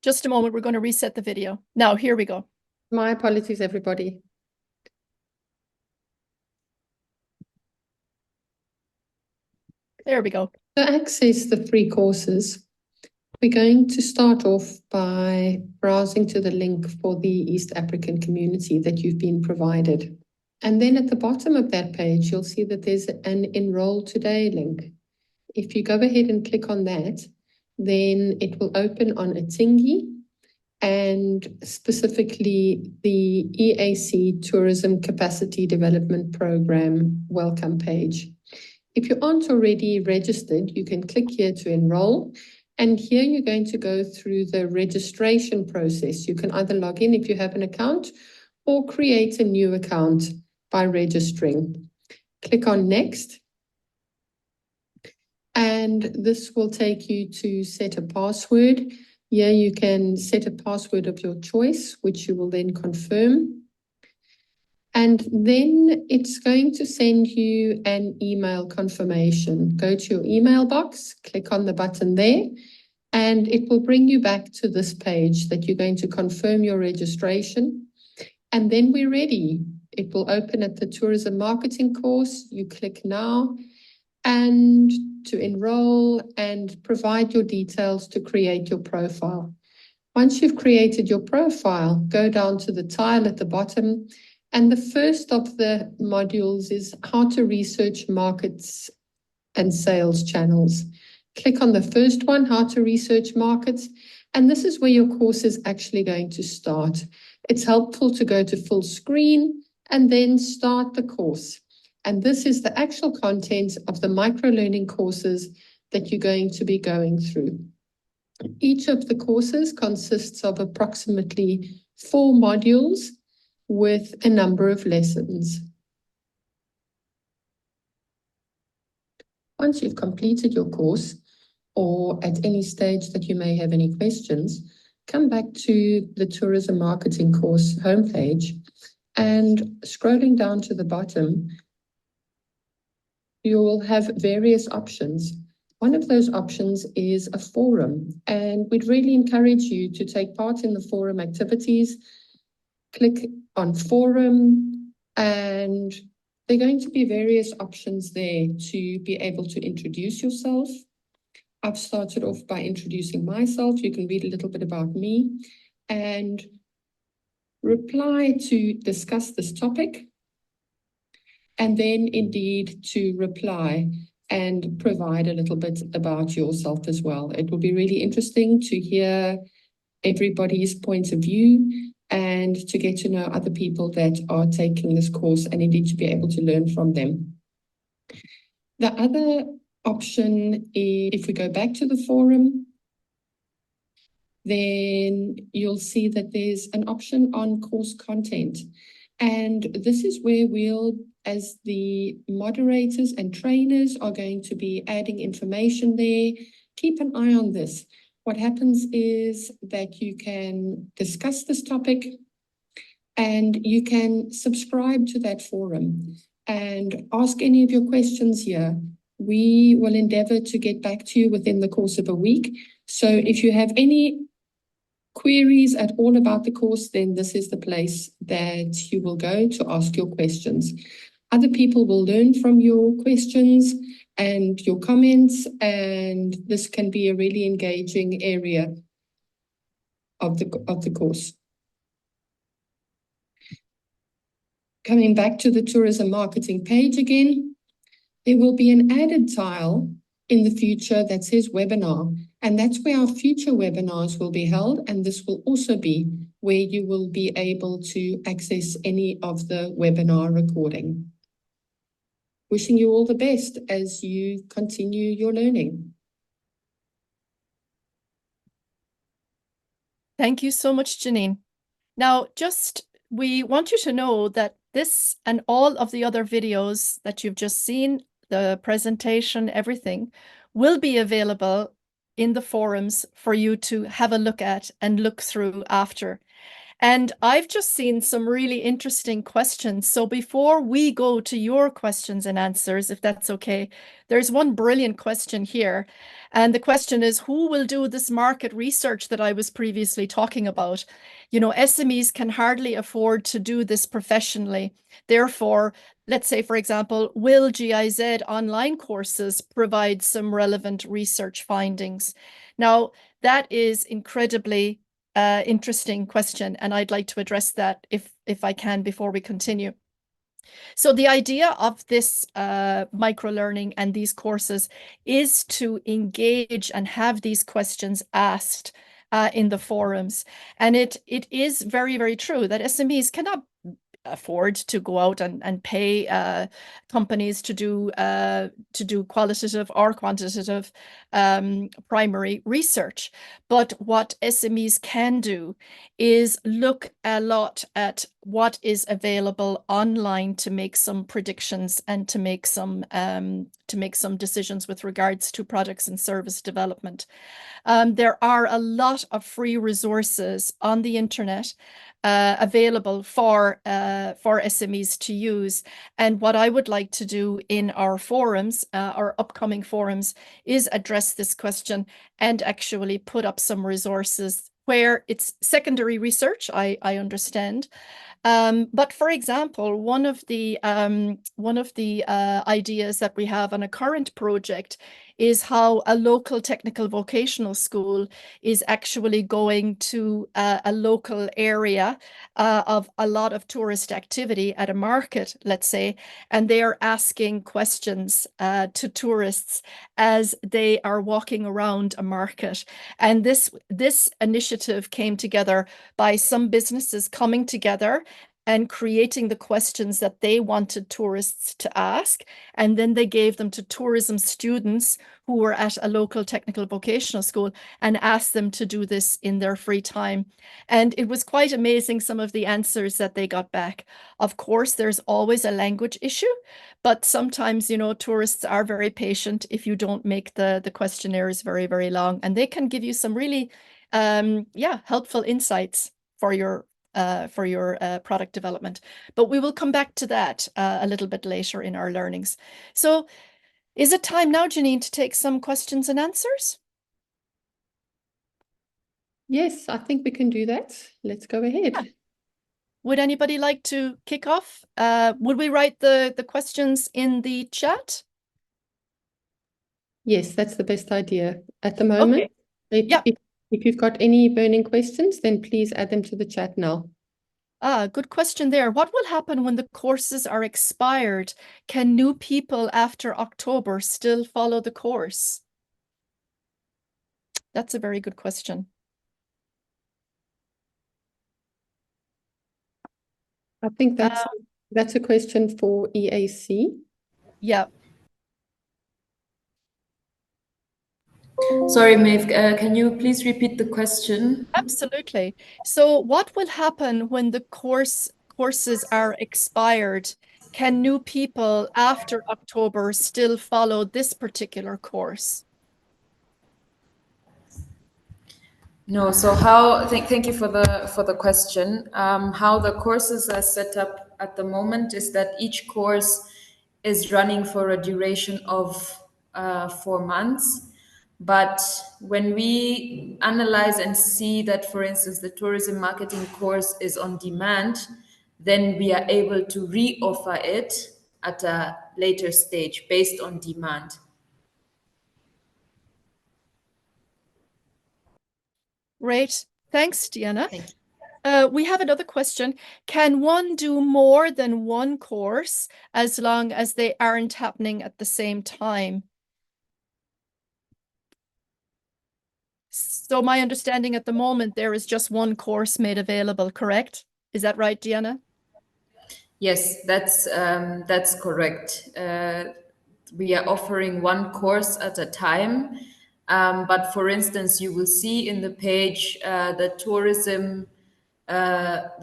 Just a moment, we're going to reset the video. Now, here we go. My apologies, everybody. There we go. To access the free courses, we're going to start off by browsing to the link for the East African community that you've been provided. And then at the bottom of that page, you'll see that there's an Enroll Today link. If you go ahead and click on that, then it will open on Atingi, and specifically the EAC Tourism Capacity Development Program welcome page. If you aren't already registered, you can click here to enroll. And here you're going to go through the registration process. You can either log in if you have an account, or create a new account by registering. Click on next. And this will take you to set a password. Here you can set a password of your choice, which you will then confirm. And then it's going to send you an email confirmation. Go to your email box, click on the button there, and it will bring you back to this page that you're going to confirm your registration. And then we're ready. It will open at the tourism marketing course. You click now and to enroll and provide your details to create your profile. Once you've created your profile, go down to the tile at the bottom. And the first of the modules is how to research markets and sales channels. Click on the first one, how to research markets, And this is where your course is actually going to start. It's helpful to go to full screen and then start the course. And this is the actual content of the micro-learning courses that you're going to be going through. Each of the courses consists of approximately 4 modules with a number of lessons. Once you've completed your course, or at any stage that you may have any questions, come back to the Tourism Marketing course homepage, and scrolling down to the bottom, you will have various options. One of those options is a forum, and we'd really encourage you to take part in the forum activities. Click on forum, and there are going to be various options there to be able to introduce yourself. I've started off by introducing myself. You can read a little bit about me and reply to discuss this topic, and then indeed to reply and provide a little bit about yourself as well. It will be really interesting to hear everybody's point of view and to get to know other people that are taking this course and indeed to be able to learn from them. The other option is, if we go back to the forum, then you'll see that there's an option on course content. And this is where we'll, as the moderators and trainers, are going to be adding information there. Keep an eye on this. What happens is that you can discuss this topic and you can subscribe to that forum and ask any of your questions here. We will endeavor to get back to you within the course of a week. So if you have any queries at all about the course, then this is the place that you will go to ask your questions. Other people will learn from your questions and your comments, and this can be a really engaging area of the course. Coming back to the tourism marketing page again, there will be an added tile in the future that says webinar, and that's where our future webinars will be held, and this will also be where you will be able to access any of the webinar recording. Wishing you all the best as you continue your learning. Thank you so much, Janine. Now, we want you to know that this and all of the other videos that you've just seen, the presentation, everything, will be available in the forums for you to have a look at and look through after. And I've just seen some really interesting questions. So before we go to your questions and answers, if that's okay, there's one brilliant question here. And the question is, who will do this market research that I was previously talking about? You know, SMEs can hardly afford to do this professionally. Therefore, let's say, for example, will GIZ online courses provide some relevant research findings? Now, that is incredibly interesting question, and I'd like to address that if I can before we continue. So the idea of this micro-learning and these courses is to engage and have these questions asked in the forums. And it is very, very true that SMEs cannot afford to go out and pay companies to do qualitative or quantitative primary research. But what SMEs can do is look a lot at what is available online to make some predictions and to make some decisions with regards to products and service development. There are a lot of free resources on the internet available for SMEs to use. And what I would like to do in our forums, our upcoming forums, is address this question and actually put up some resources where it's secondary research, I understand. But for example, one of the ideas that we have on a current project is how a local technical vocational school is actually going to a local area of a lot of tourist activity at a market, let's say, and they are asking questions to tourists as they are walking around a market. And this initiative came together by some businesses coming together and creating the questions that they wanted tourists to ask. And then they gave them to tourism students who were at a local technical vocational school and asked them to do this in their free time. And it was quite amazing, some of the answers that they got back. Of course, there's always a language issue, but sometimes, you know, tourists are very patient if you don't make the questionnaires very, very long, and they can give you some really, helpful insights for your product development. But we will come back to that a little bit later in our learnings. So is it time now, Janine, to take some questions and answers? Yes, I think we can do that. Let's go ahead. Yeah. Would anybody like to kick off? Would we write the questions in the chat? Yes, that's the best idea at the moment. Okay. If you've got any burning questions, then please add them to the chat now. Good question there. What will happen when the courses are expired? Can new people after October still follow the course? That's a very good question. I think that's a question for EAC. Yeah. Sorry, Maeve, can you please repeat the question? Absolutely. So what will happen when the courses are expired? Can new people after October still follow this particular course? No, so thank you for the question. How the courses are set up at the moment is that each course is running for a duration of 4 months. But when we analyze and see that, for instance, the tourism marketing course is on demand, then we are able to re-offer it at a later stage based on demand. Great. Thanks, Diana. Thank you. We have another question. Can one do more than one course as long as they aren't happening at the same time? So my understanding at the moment, there is just one course made available, correct? Is that right, Diana? Yes, that's correct. We are offering one course at a time. But for instance, you will see in the page the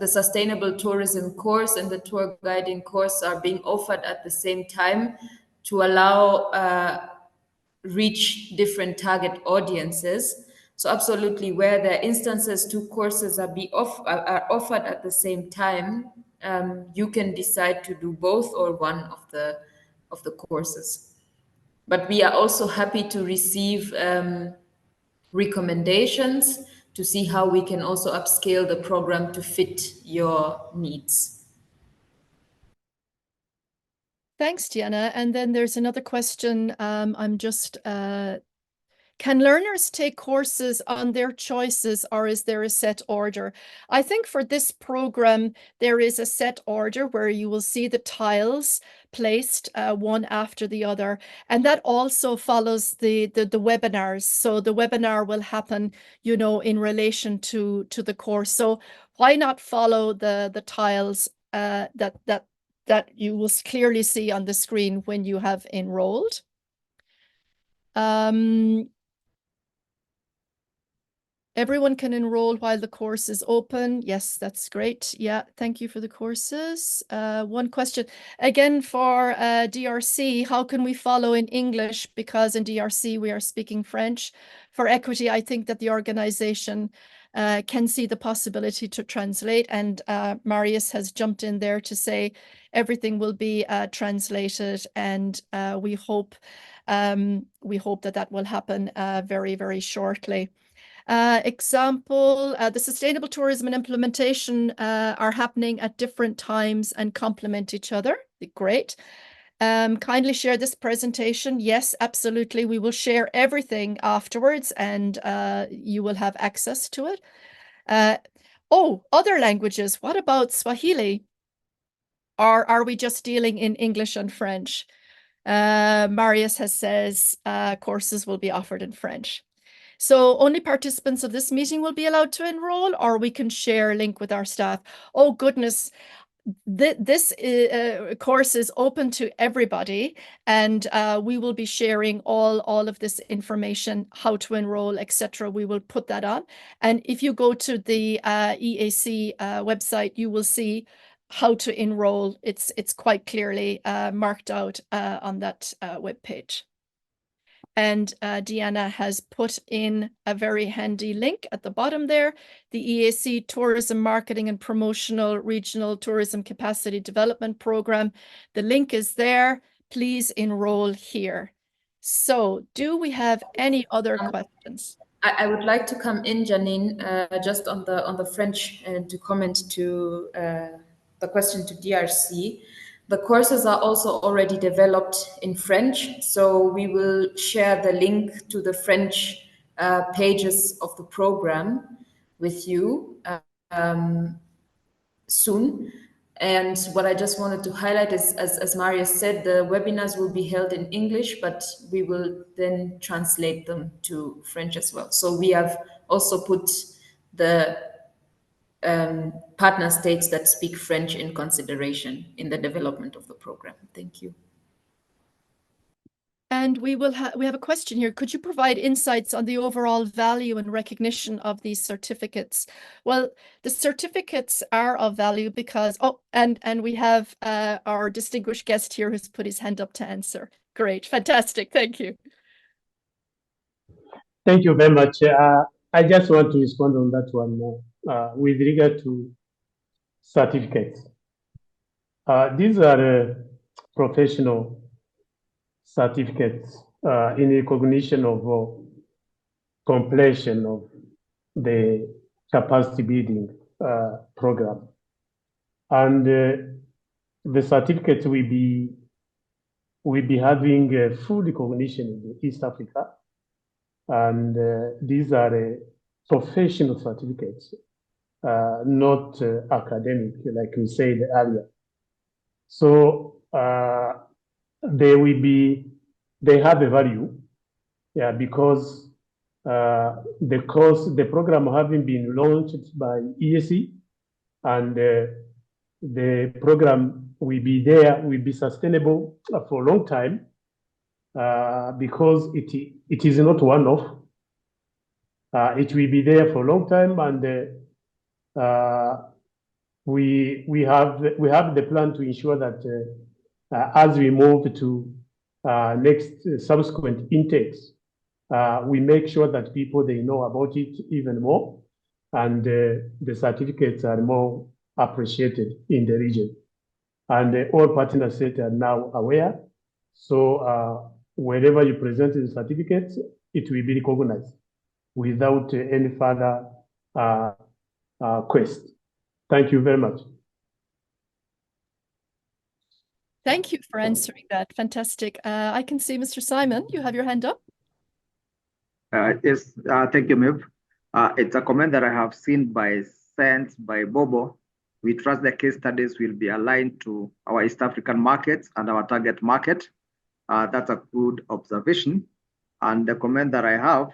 sustainable tourism course and the tour guiding course are being offered at the same time to allow reach different target audiences. So absolutely, where there are instances two courses are offered at the same time, you can decide to do both or one of the courses. But we are also happy to receive recommendations to see how we can also upscale the program to fit your needs. Thanks, Diana. And then there's another question. Can learners take courses on their choices, or is there a set order? I think for this program, there is a set order where you will see the tiles placed one after the other. And that also follows the webinars. So the webinar will happen, you know, in relation to the course. So why not follow the tiles that you will clearly see on the screen when you have enrolled? Everyone can enroll while the course is open. Yes, that's great. Yeah, thank you for the courses. One question again for DRC, how can we follow in English? Because in DRC we are speaking French. For equity, I think that the organization can see the possibility to translate, and Marius has jumped in there to say everything will be translated, and we hope that will happen very, very shortly. Example, the sustainable tourism and implementation are happening at different times and complement each other. Great. Kindly share this presentation. Yes, absolutely. We will share everything afterwards, and you will have access to it. Oh, other languages. What about Swahili? Are we just dealing in English and French? Marius says courses will be offered in French. So only participants of this meeting will be allowed to enroll, or we can share a link with our staff. Oh, goodness. This course is open to everybody, and we will be sharing all of this information, how to enroll, etc. We will put that on. And if you go to the EAC website, you will see how to enroll. It's quite clearly marked out on that webpage. And Deanna has put in a very handy link at the bottom there, the EAC Tourism Marketing and Promotional Regional Tourism Capacity Development Program. The link is there. Please enroll here. So do we have any other questions? I would like to come in, Janine, just on the French to comment to the question to DRC. The courses are also already developed in French, so we will share the link to the French pages of the program with you soon. And what I just wanted to highlight is, as Marius said, the webinars will be held in English, but we will then translate them to French as well. So we have also put the partner states that speak French in consideration in the development of the program. Thank you. And we have a question here. Could you provide insights on the overall value and recognition of these certificates? Well, the certificates are of value because, and we have our distinguished guest here who's put his hand up to answer. Great, fantastic, thank you. Thank you very much. I just want to respond on that one with regard to certificates. These are professional certificates in recognition of completion of the capacity building program. And the certificates will be having full recognition in East Africa. And these are professional certificates, not academic, like we said earlier. So they have a value, yeah, because the program having been launched by EAC, and the program will be sustainable for a long time, because it is not one-off. It will be there for a long time, and we have the plan to ensure that as we move to next subsequent intakes, we make sure that people, they know about it even more, and the certificates are more appreciated in the region. And all partner states are now aware. So wherever you present the certificates, it will be recognized without any further quest. Thank you very much. Thank you for answering that. Fantastic. I can see Mr. Simon, you have your hand up. Yes, thank you, Miv. It's a comment that I have seen sent by Bobo. We trust the case studies will be aligned to our East African markets and our target market. That's a good observation. And the comment that I have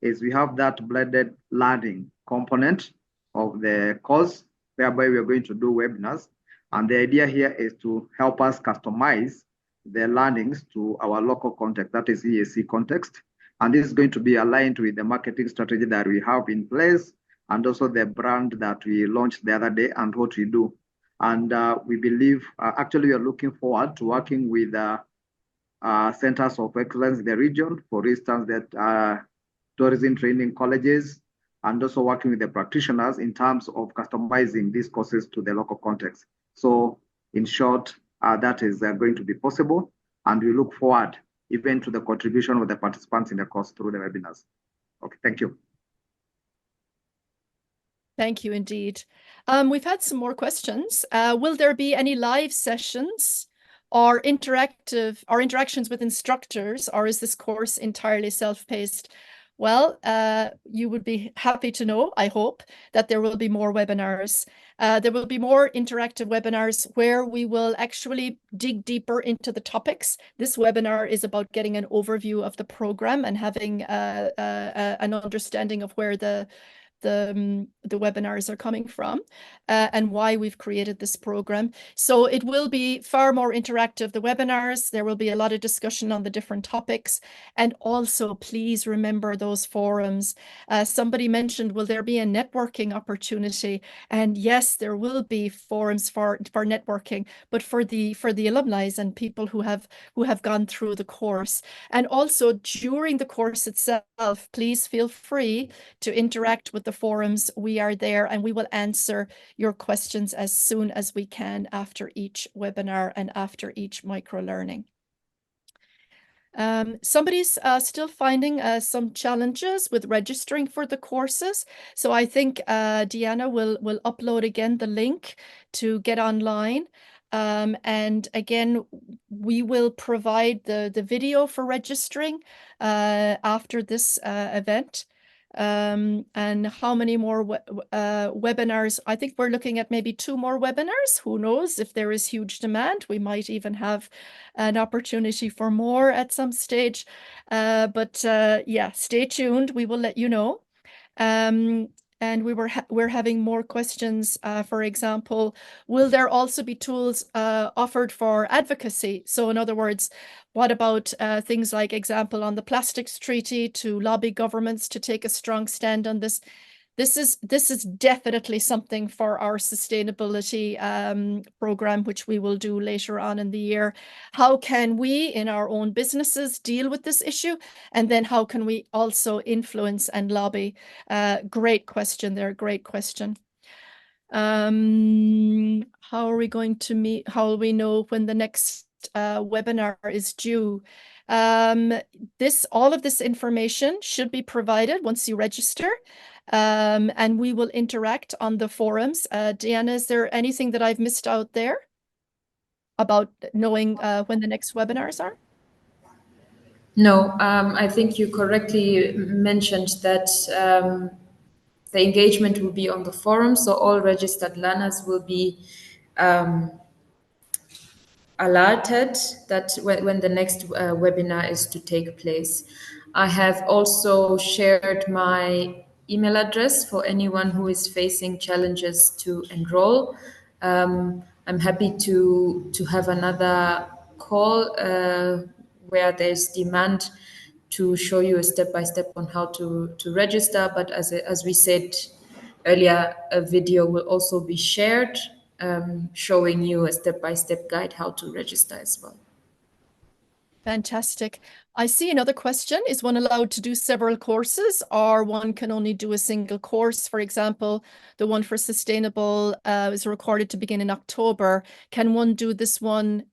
is we have that blended learning component of the course, whereby we are going to do webinars. And the idea here is to help us customize the learnings to our local context, that is EAC context. And this is going to be aligned with the marketing strategy that we have in place, and also the brand that we launched the other day and what we do. And we believe, actually, we are looking forward to working with centers of excellence in the region, for instance, that tourism training colleges, and also working with the practitioners in terms of customizing these courses to the local context. So in short, that is going to be possible, and we look forward even to the contribution of the participants in the course through the webinars. Okay, thank you. Thank you indeed. We've had some more questions. Will there be any live sessions Are interactions with instructors, or is this course entirely self-paced? Well, you would be happy to know, I hope, that there will be more webinars. There will be more interactive webinars where we will actually dig deeper into the topics. This webinar is about getting an overview of the program and having an understanding of where the webinars are coming from and why we've created this program. So it will be far more interactive, the webinars. There will be a lot of discussion on the different topics. And also, please remember those forums. Somebody mentioned, will there be a networking opportunity? And yes, there will be forums for networking, but for the alumni and people who have gone through the course. And also during the course itself, please feel free to interact with the forums. We are there and we will answer your questions as soon as we can after each webinar and after each micro-learning. Somebody's still finding some challenges with registering for the courses. So I think Deanna will upload again the link to get online. And again, we will provide the video for registering after this event. And how many more webinars? I think we're looking at maybe 2 more webinars. Who knows, if there is huge demand, we might even have an opportunity for more at some stage. But yeah, stay tuned. We will let you know. And we're having more questions. For example, will there also be tools offered for advocacy? So in other words, what about things like example on the plastics treaty to lobby governments to take a strong stand on this? This is definitely something for our sustainability program, which we will do later on in the year. How can we in our own businesses deal with this issue? And then how can we also influence and lobby? Great question there, great question. How are we going to meet? How will we know when the next webinar is due? All of this information should be provided once you register. And we will interact on the forums. Deanna, is there anything that I've missed out there about knowing when the next webinars are? No, I think you correctly mentioned that the engagement will be on the forum, so all registered learners will be alerted that when the next webinar is to take place. I have also shared my email address for anyone who is facing challenges to enroll. I'm happy to have another call where there's demand to show you a step-by-step on how to register. But as we said earlier, a video will also be shared showing you a step-by-step guide how to register as well. Fantastic. I see another question. Is one allowed to do several courses, or one can only do a single course? For example, the one for sustainable is recorded to begin in October. Can one do this one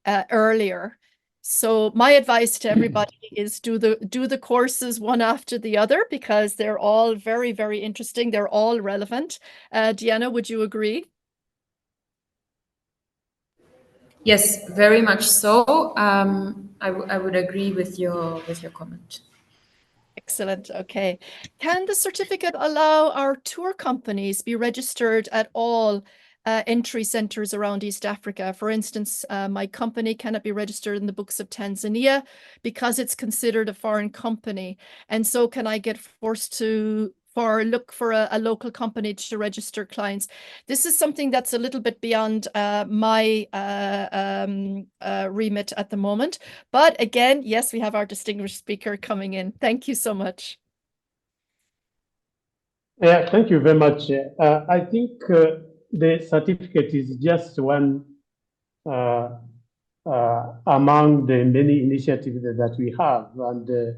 earlier? So my advice to everybody is do the courses one after the other, because they're all very, very interesting. They're all relevant. Deanna, would you agree? Yes, very much so. I would agree with your comment. Excellent. Okay. Can the certificate allow our tour companies be registered at all entry centers around East Africa? For instance, my company cannot be registered in the books of Tanzania because it's considered a foreign company. And so can I get forced to look for a local company to register clients? This is something that's a little bit beyond my remit at the moment. But again, yes, we have our distinguished speaker coming in. Thank you so much. Yeah, thank you very much. I think the certificate is just one among the many initiatives that we have, and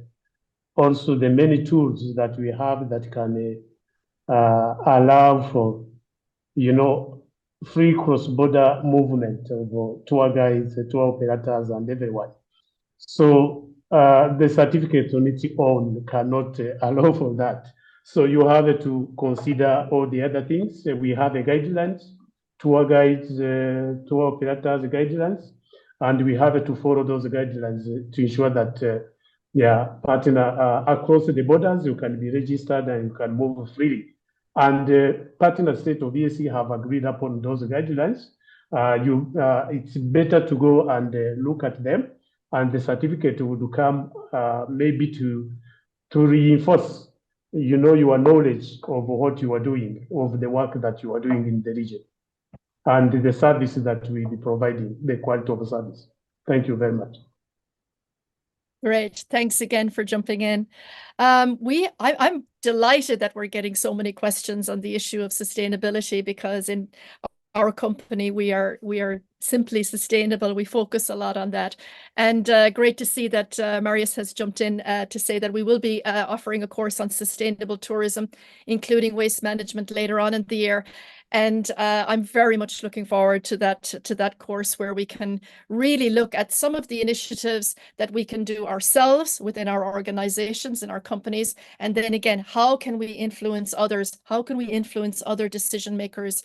also the many tools that we have that can allow for, free cross-border movement of tour guides, tour operators, and everyone. So the certificate on its own cannot allow for that. So you have to consider all the other things. We have a guidelines tour guides, tour operators guidelines, and we have to follow those guidelines to ensure that partner across the borders, you can be registered and you can move freely. And partner state of EAC have agreed upon those guidelines. It's better to go and look at them, and the certificate would come maybe to reinforce, your knowledge of what you are doing, of the work that you are doing in the region, and the service that we be providing, the quality of service. Thank you very much. Great. Thanks again for jumping in. I'm delighted that we're getting so many questions on the issue of sustainability, because in our company, we are simply sustainable. We focus a lot on that. And great to see that Marius has jumped in to say that we will be offering a course on sustainable tourism, including waste management later on in the year. And I'm very much looking forward to that course, where we can really look at some of the initiatives that we can do ourselves within our organizations and our companies. And then again, how can we influence others? How can we influence other decision makers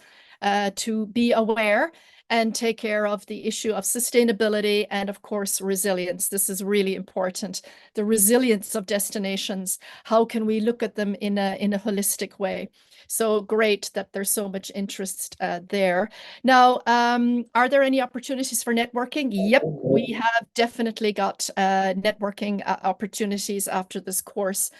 to be aware and take care of the issue of sustainability and, of course, resilience. This is really important. The resilience of destinations. How can we look at them in a holistic way? So great that there's so much interest there. Now, are there any opportunities for networking? Yep, we have definitely got networking opportunities after this course.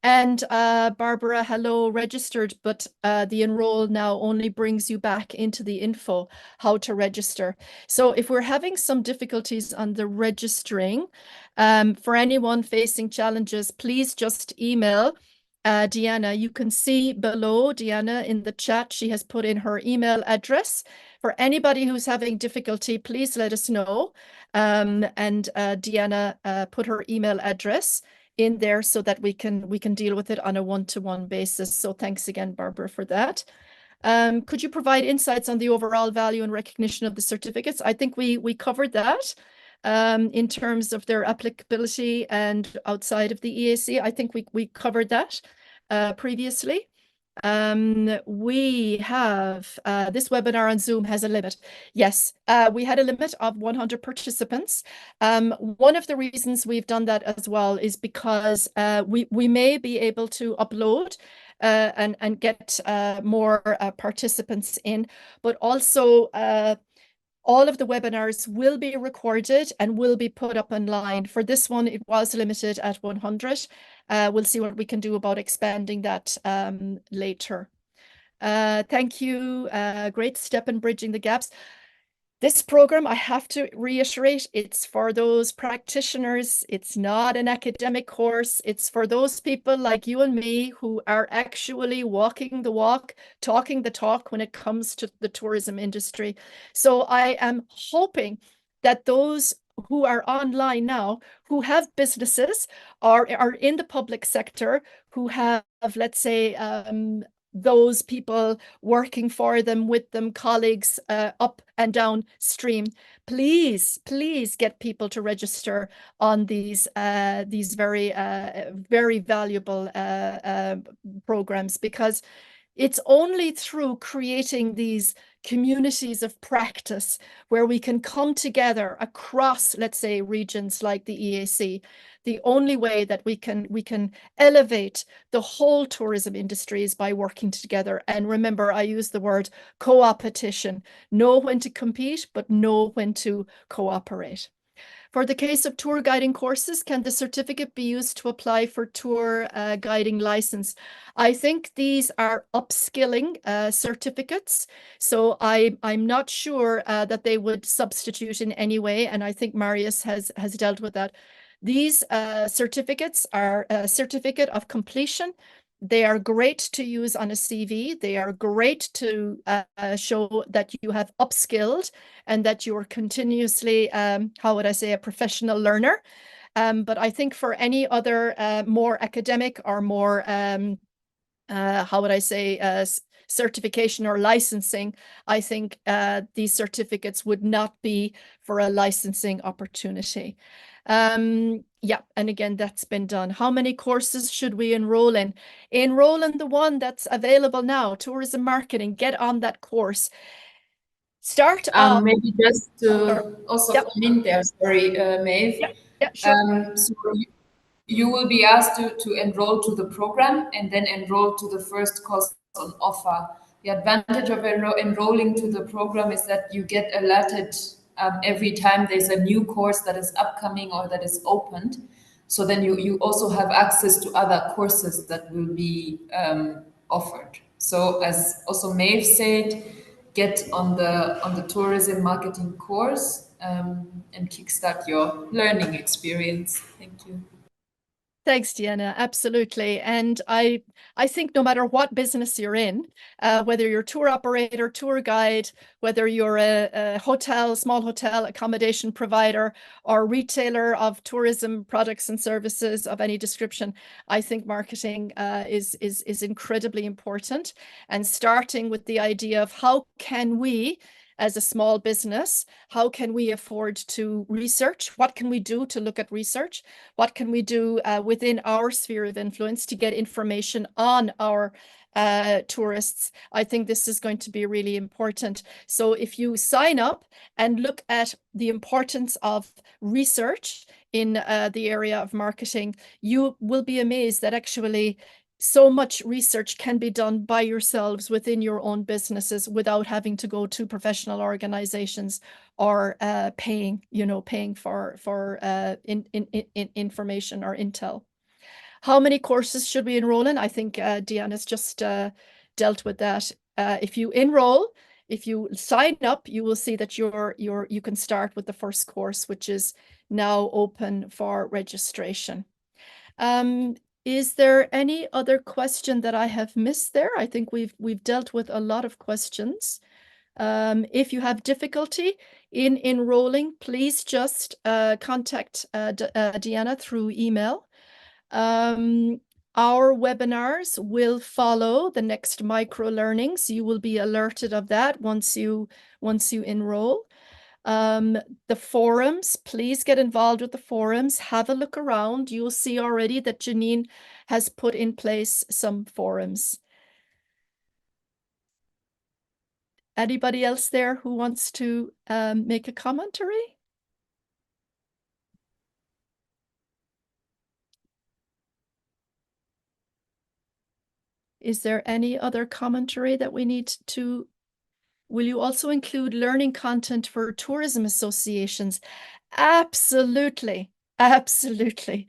And Barbara, hello, registered, but the enroll now only brings you back into the info, how to register. So if we're having some difficulties on the registering, for anyone facing challenges, please just email Deanna. You can see below Deanna in the chat, she has put in her email address. For anybody who's having difficulty, please let us know. And Deanna put her email address in there so that we can deal with it on a one-to-one basis. So thanks again, Barbara, for that. Could you provide insights on the overall value and recognition of the certificates? I think we covered that in terms of their applicability and outside of the EAC. I think we covered that previously. We have this webinar on Zoom has a limit. Yes, we had a limit of 100 participants. One of the reasons we've done that as well is because we may be able to upload and get more participants in, but also all of the webinars will be recorded and will be put up online. For this one, it was limited at 100. We'll see what we can do about expanding that later. Thank you. Great step in bridging the gaps. This program, I have to reiterate, it's for those practitioners. It's not an academic course. It's for those people like you and me who are actually walking the walk, talking the talk when it comes to the tourism industry. So I am hoping that those who are online now, who have businesses, are in the public sector, who have, let's say, those people working for them, with them, colleagues up and downstream, please get people to register on these very valuable programs, because it's only through creating these communities of practice where we can come together across, let's say, regions like the EAC. The only way that we can elevate the whole tourism industry is by working together. And remember, I use the word co-opetition. Know when to compete, but know when to cooperate. For the case of tour guiding courses, can the certificate be used to apply for tour guiding license? I think these are upskilling certificates, so I'm not sure that they would substitute in any way, and I think Marius has dealt with that. These certificates are a certificate of completion. They are great to use on a CV. They are great to show that you have upskilled and that you are continuously, how would I say, a professional learner. But I think for any other more academic or more, how would I say, certification or licensing, I think these certificates would not be for a licensing opportunity. Yeah, and again, that's been done. How many courses should we enroll in? Enroll in the one that's available now, tourism marketing. Get on that course. Start off. Maybe just to also come in there, sorry, Maeve. Yeah, sure. So you will be asked to enroll to the program and then enroll to the first course on offer. The advantage of enrolling to the program is that you get alerted every time there's a new course that is upcoming or that is opened. So then you also have access to other courses that will be offered. So as also Maeve said, get on the tourism marketing course and kickstart your learning experience. Thank you. Thanks, Diana. Absolutely. And I think no matter what business you're in, whether you're a tour operator, tour guide, whether you're a hotel, small hotel accommodation provider, or retailer of tourism products and services of any description, I think marketing is incredibly important. And starting with the idea of how can we, as a small business, how can we afford to research? What can we do to look at research? What can we do within our sphere of influence to get information on our tourists? I think this is going to be really important. So if you sign up and look at the importance of research in the area of marketing, you will be amazed that actually so much research can be done by yourselves within your own businesses without having to go to professional organizations or paying for information or intel. How many courses should we enroll in? I think Deanna's just dealt with that. If you enroll, if you sign up, you will see that you can start with the first course, which is now open for registration. Is there any other question that I have missed there? I think we've dealt with a lot of questions. If you have difficulty in enrolling, please just contact Deanna through email. Our webinars will follow the next micro learnings. You will be alerted of that once you enroll. The forums, please get involved with the forums. Have a look around. You'll see already that Janine has put in place some forums. Anybody else there who wants to make a commentary? Is there any other commentary that we need to? Will you also include learning content for tourism associations? Absolutely. Absolutely.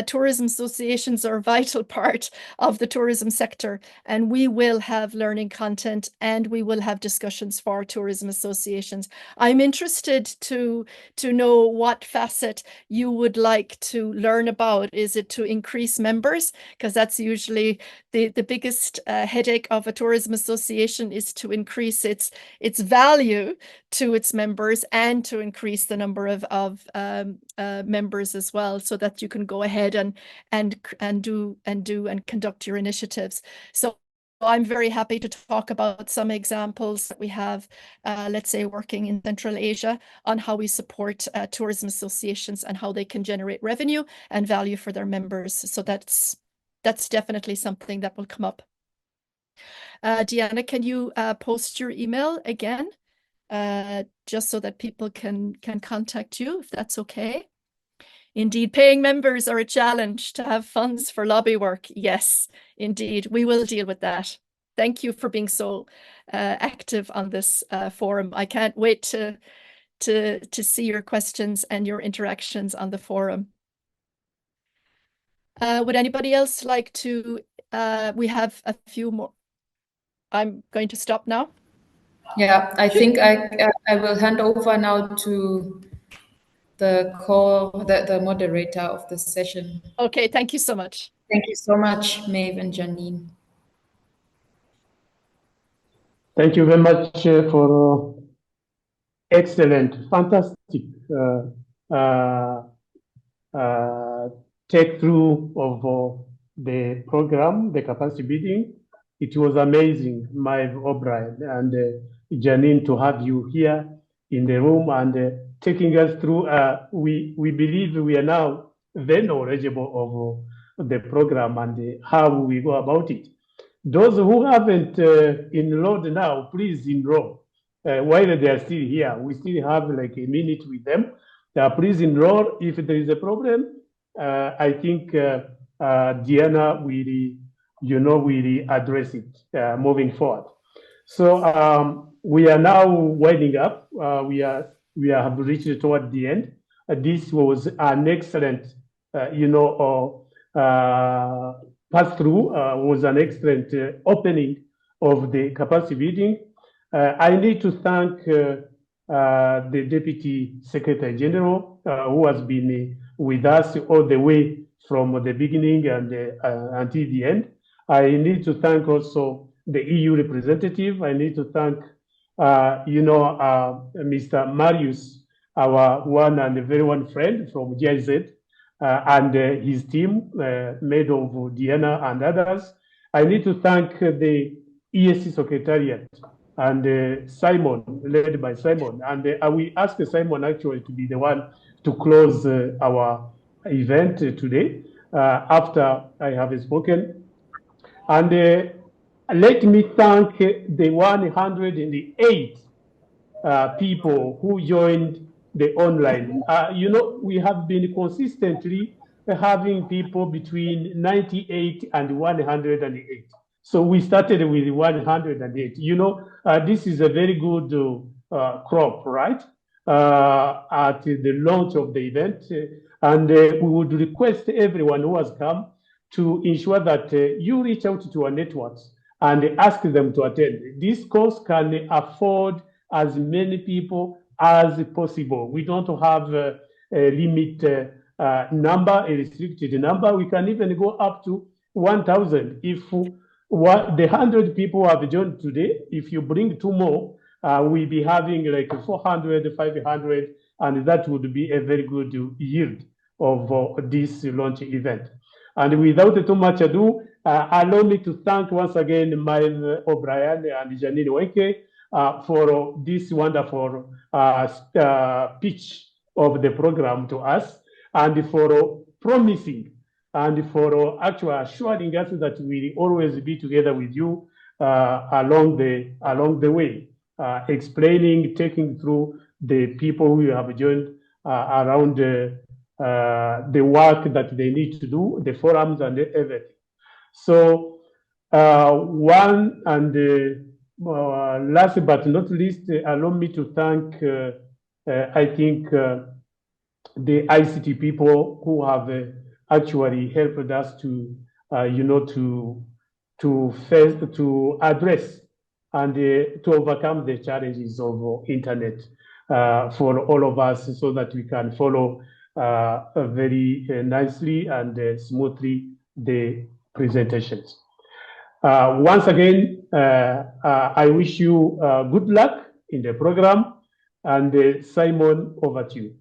Tourism associations are a vital part of the tourism sector, and we will have learning content and we will have discussions for tourism associations. I'm interested to know what facet you would like to learn about. Is it to increase members? Because that's usually the biggest headache of a tourism association, is to increase its value to its members and to increase the number of members as well, so that you can go ahead and conduct your initiatives. So I'm very happy to talk about some examples that we have, let's say, working in Central Asia on how we support tourism associations and how they can generate revenue and value for their members. So that's definitely something that will come up. Deanna, can you post your email again, just so that people can contact you, if that's okay? Indeed, paying members are a challenge. To have funds for lobby work, yes, indeed, we will deal with that. Thank you for being so active on this forum. I can't wait to see your questions and your interactions on the forum. Would anybody else like to? We have a few more. I'm going to stop now. Yeah, I think I will hand over now to the moderator of the session. Okay, thank you so much. Thank you so much, Maeve and Janine. Thank you very much for excellent, fantastic take through of the program, the capacity building. It was amazing, Maeve O'Brien and Janine, to have you here in the room and taking us through. We believe we are now very knowledgeable of the program and how we go about it. Those who haven't enrolled now, please enroll. while they are still here, we still have like a minute with them. Please enroll. If there is a problem, I think Diana will, will address it moving forward. So we are now winding up. We have reached toward the end. This was an excellent, pass through. Was an excellent opening of the capacity building. I need to thank the Deputy Secretary General who has been with us all the way from the beginning and until the end. I need to thank also the EU representative. I need to thank, Mr. Marius, our one and very one friend from GIZ, and his team made of Diana and others. I need to thank the EAC Secretariat and Simon, led by Simon. And we asked Simon actually to be the one to close our event today after I have spoken. And let me thank the 108 people who joined the online. We have been consistently having people between 98 and 108. So we started with 108. This is a very good crop, right? At the launch of the event. And we would request everyone who has come to ensure that you reach out to our networks and ask them to attend. This course can afford as many people as possible. We don't have a limit number, a restricted number. We can even go up to 1,000. If the 100 people have joined today, if you bring 2 more, we'll be having like 400, 500, and that would be a very good yield of this launch event. And without too much ado, allow me to thank once again Miles O'Brien and Janine Wenke for this wonderful pitch of the program to us, and for promising and for actually assuring us that we will always be together with you along the way, explaining, taking through the people who have joined around the work that they need to do, the forums and everything. So one and last but not least, allow me to thank, I think, the ICT people who have actually helped us to, to address and to overcome the challenges of internet for all of us, so that we can follow very nicely and smoothly the presentations. Once again, I wish you good luck in the program. And Simon, over to you.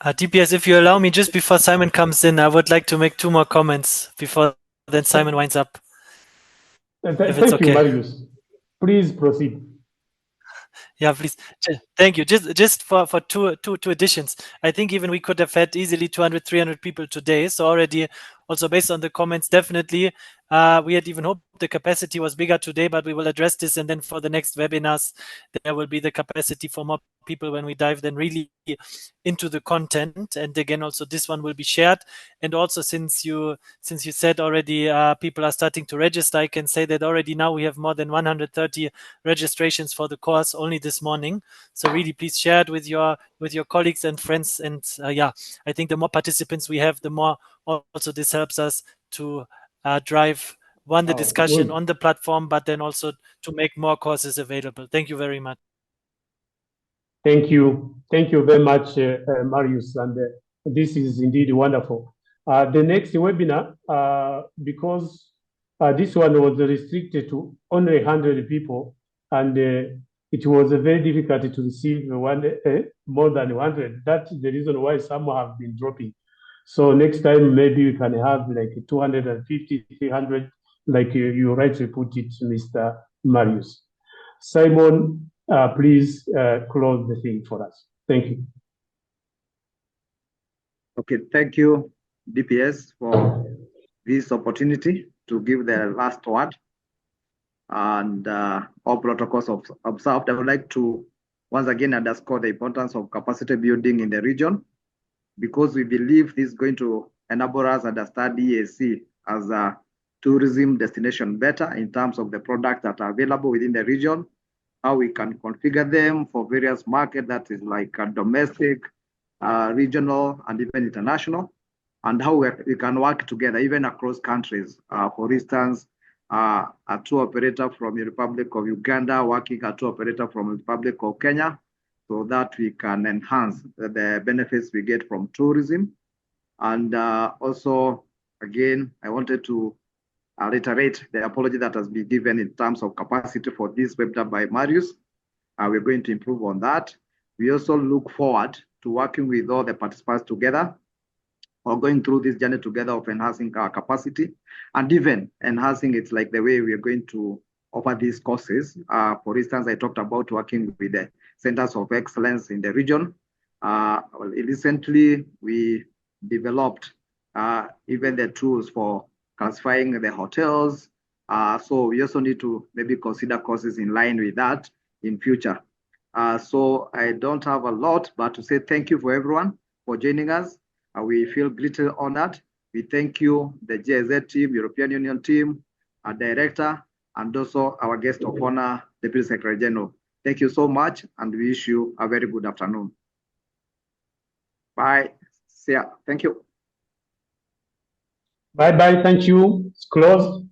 DPS, if you allow me, just before Simon comes in, I would like to make 2 more comments before then Simon winds up. Thank you, Marius. Please proceed. Yeah, please. Thank you. Just for two additions. I think even we could have had easily 200, 300 people today. So already, also based on the comments, definitely, we had even hoped the capacity was bigger today, but we will address this. And then for the next webinars, there will be the capacity for more people when we dive then really into the content. And again, also this one will be shared. And also since you said already people are starting to register, I can say that already now we have more than 130 registrations for the course only this morning. So really please share it with your colleagues and friends. And yeah, I think the more participants we have, the more also this helps us to drive the discussion on the platform, but then also to make more courses available. Thank you very much. Thank you. Thank you very much, Marius. And this is indeed wonderful. The next webinar, because this one was restricted to only 100 people, and it was very difficult to receive more than 100. That's the reason why some have been dropping. So next time, maybe we can have like 250, 300, like you rightly put it, Mr. Marius. Simon, please close the thing for us. Thank you. Okay, thank you, DPS, for this opportunity to give the last word. and all protocols observed. I would like to once again underscore the importance of capacity building in the region, because we believe this is going to enable us to understand EAC as a tourism destination better in terms of the products that are available within the region, how we can configure them for various markets, that is like domestic, regional, and even international, and how we can work together even across countries. For instance, a tour operator from the Republic of Uganda working a tour operator from the Republic of Kenya, so that we can enhance the benefits we get from tourism. And also, again, I wanted to reiterate the apology that has been given in terms of capacity for this webinar by Marius. We're going to improve on that. We also look forward to working with all the participants together, or going through this journey together of enhancing our capacity, and even enhancing it like the way we are going to offer these courses. For instance, I talked about working with the centers of excellence in the region. Recently, we developed even the tools for classifying the hotels. So we also need to maybe consider courses in line with that in future. So I don't have a lot, but to say thank you for everyone for joining us. We feel greatly honored. We thank you, the GIZ team, European Union team, our director, and also our guest of honor, Deputy Secretary General. Thank you so much, and we wish you a very good afternoon. Bye. See ya. Thank you. Bye-bye. Thank you. It's closed.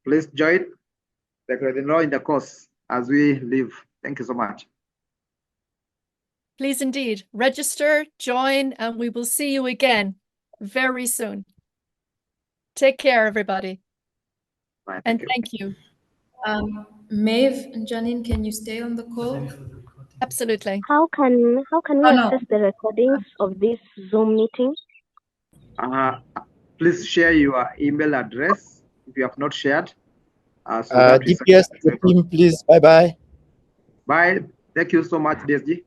Please join Secretary General in the course as we leave. Thank you so much. Please indeed register, join, and we will see you again very soon. Take care, everybody. Bye. And thank you. Maeve and Janine, can you stay on the call? Absolutely. How can we no. access the recordings of this Zoom meeting? Please share your email address if you have not shared. So that DPS, the team, please. Bye-bye. Bye. Thank you so much, DSG.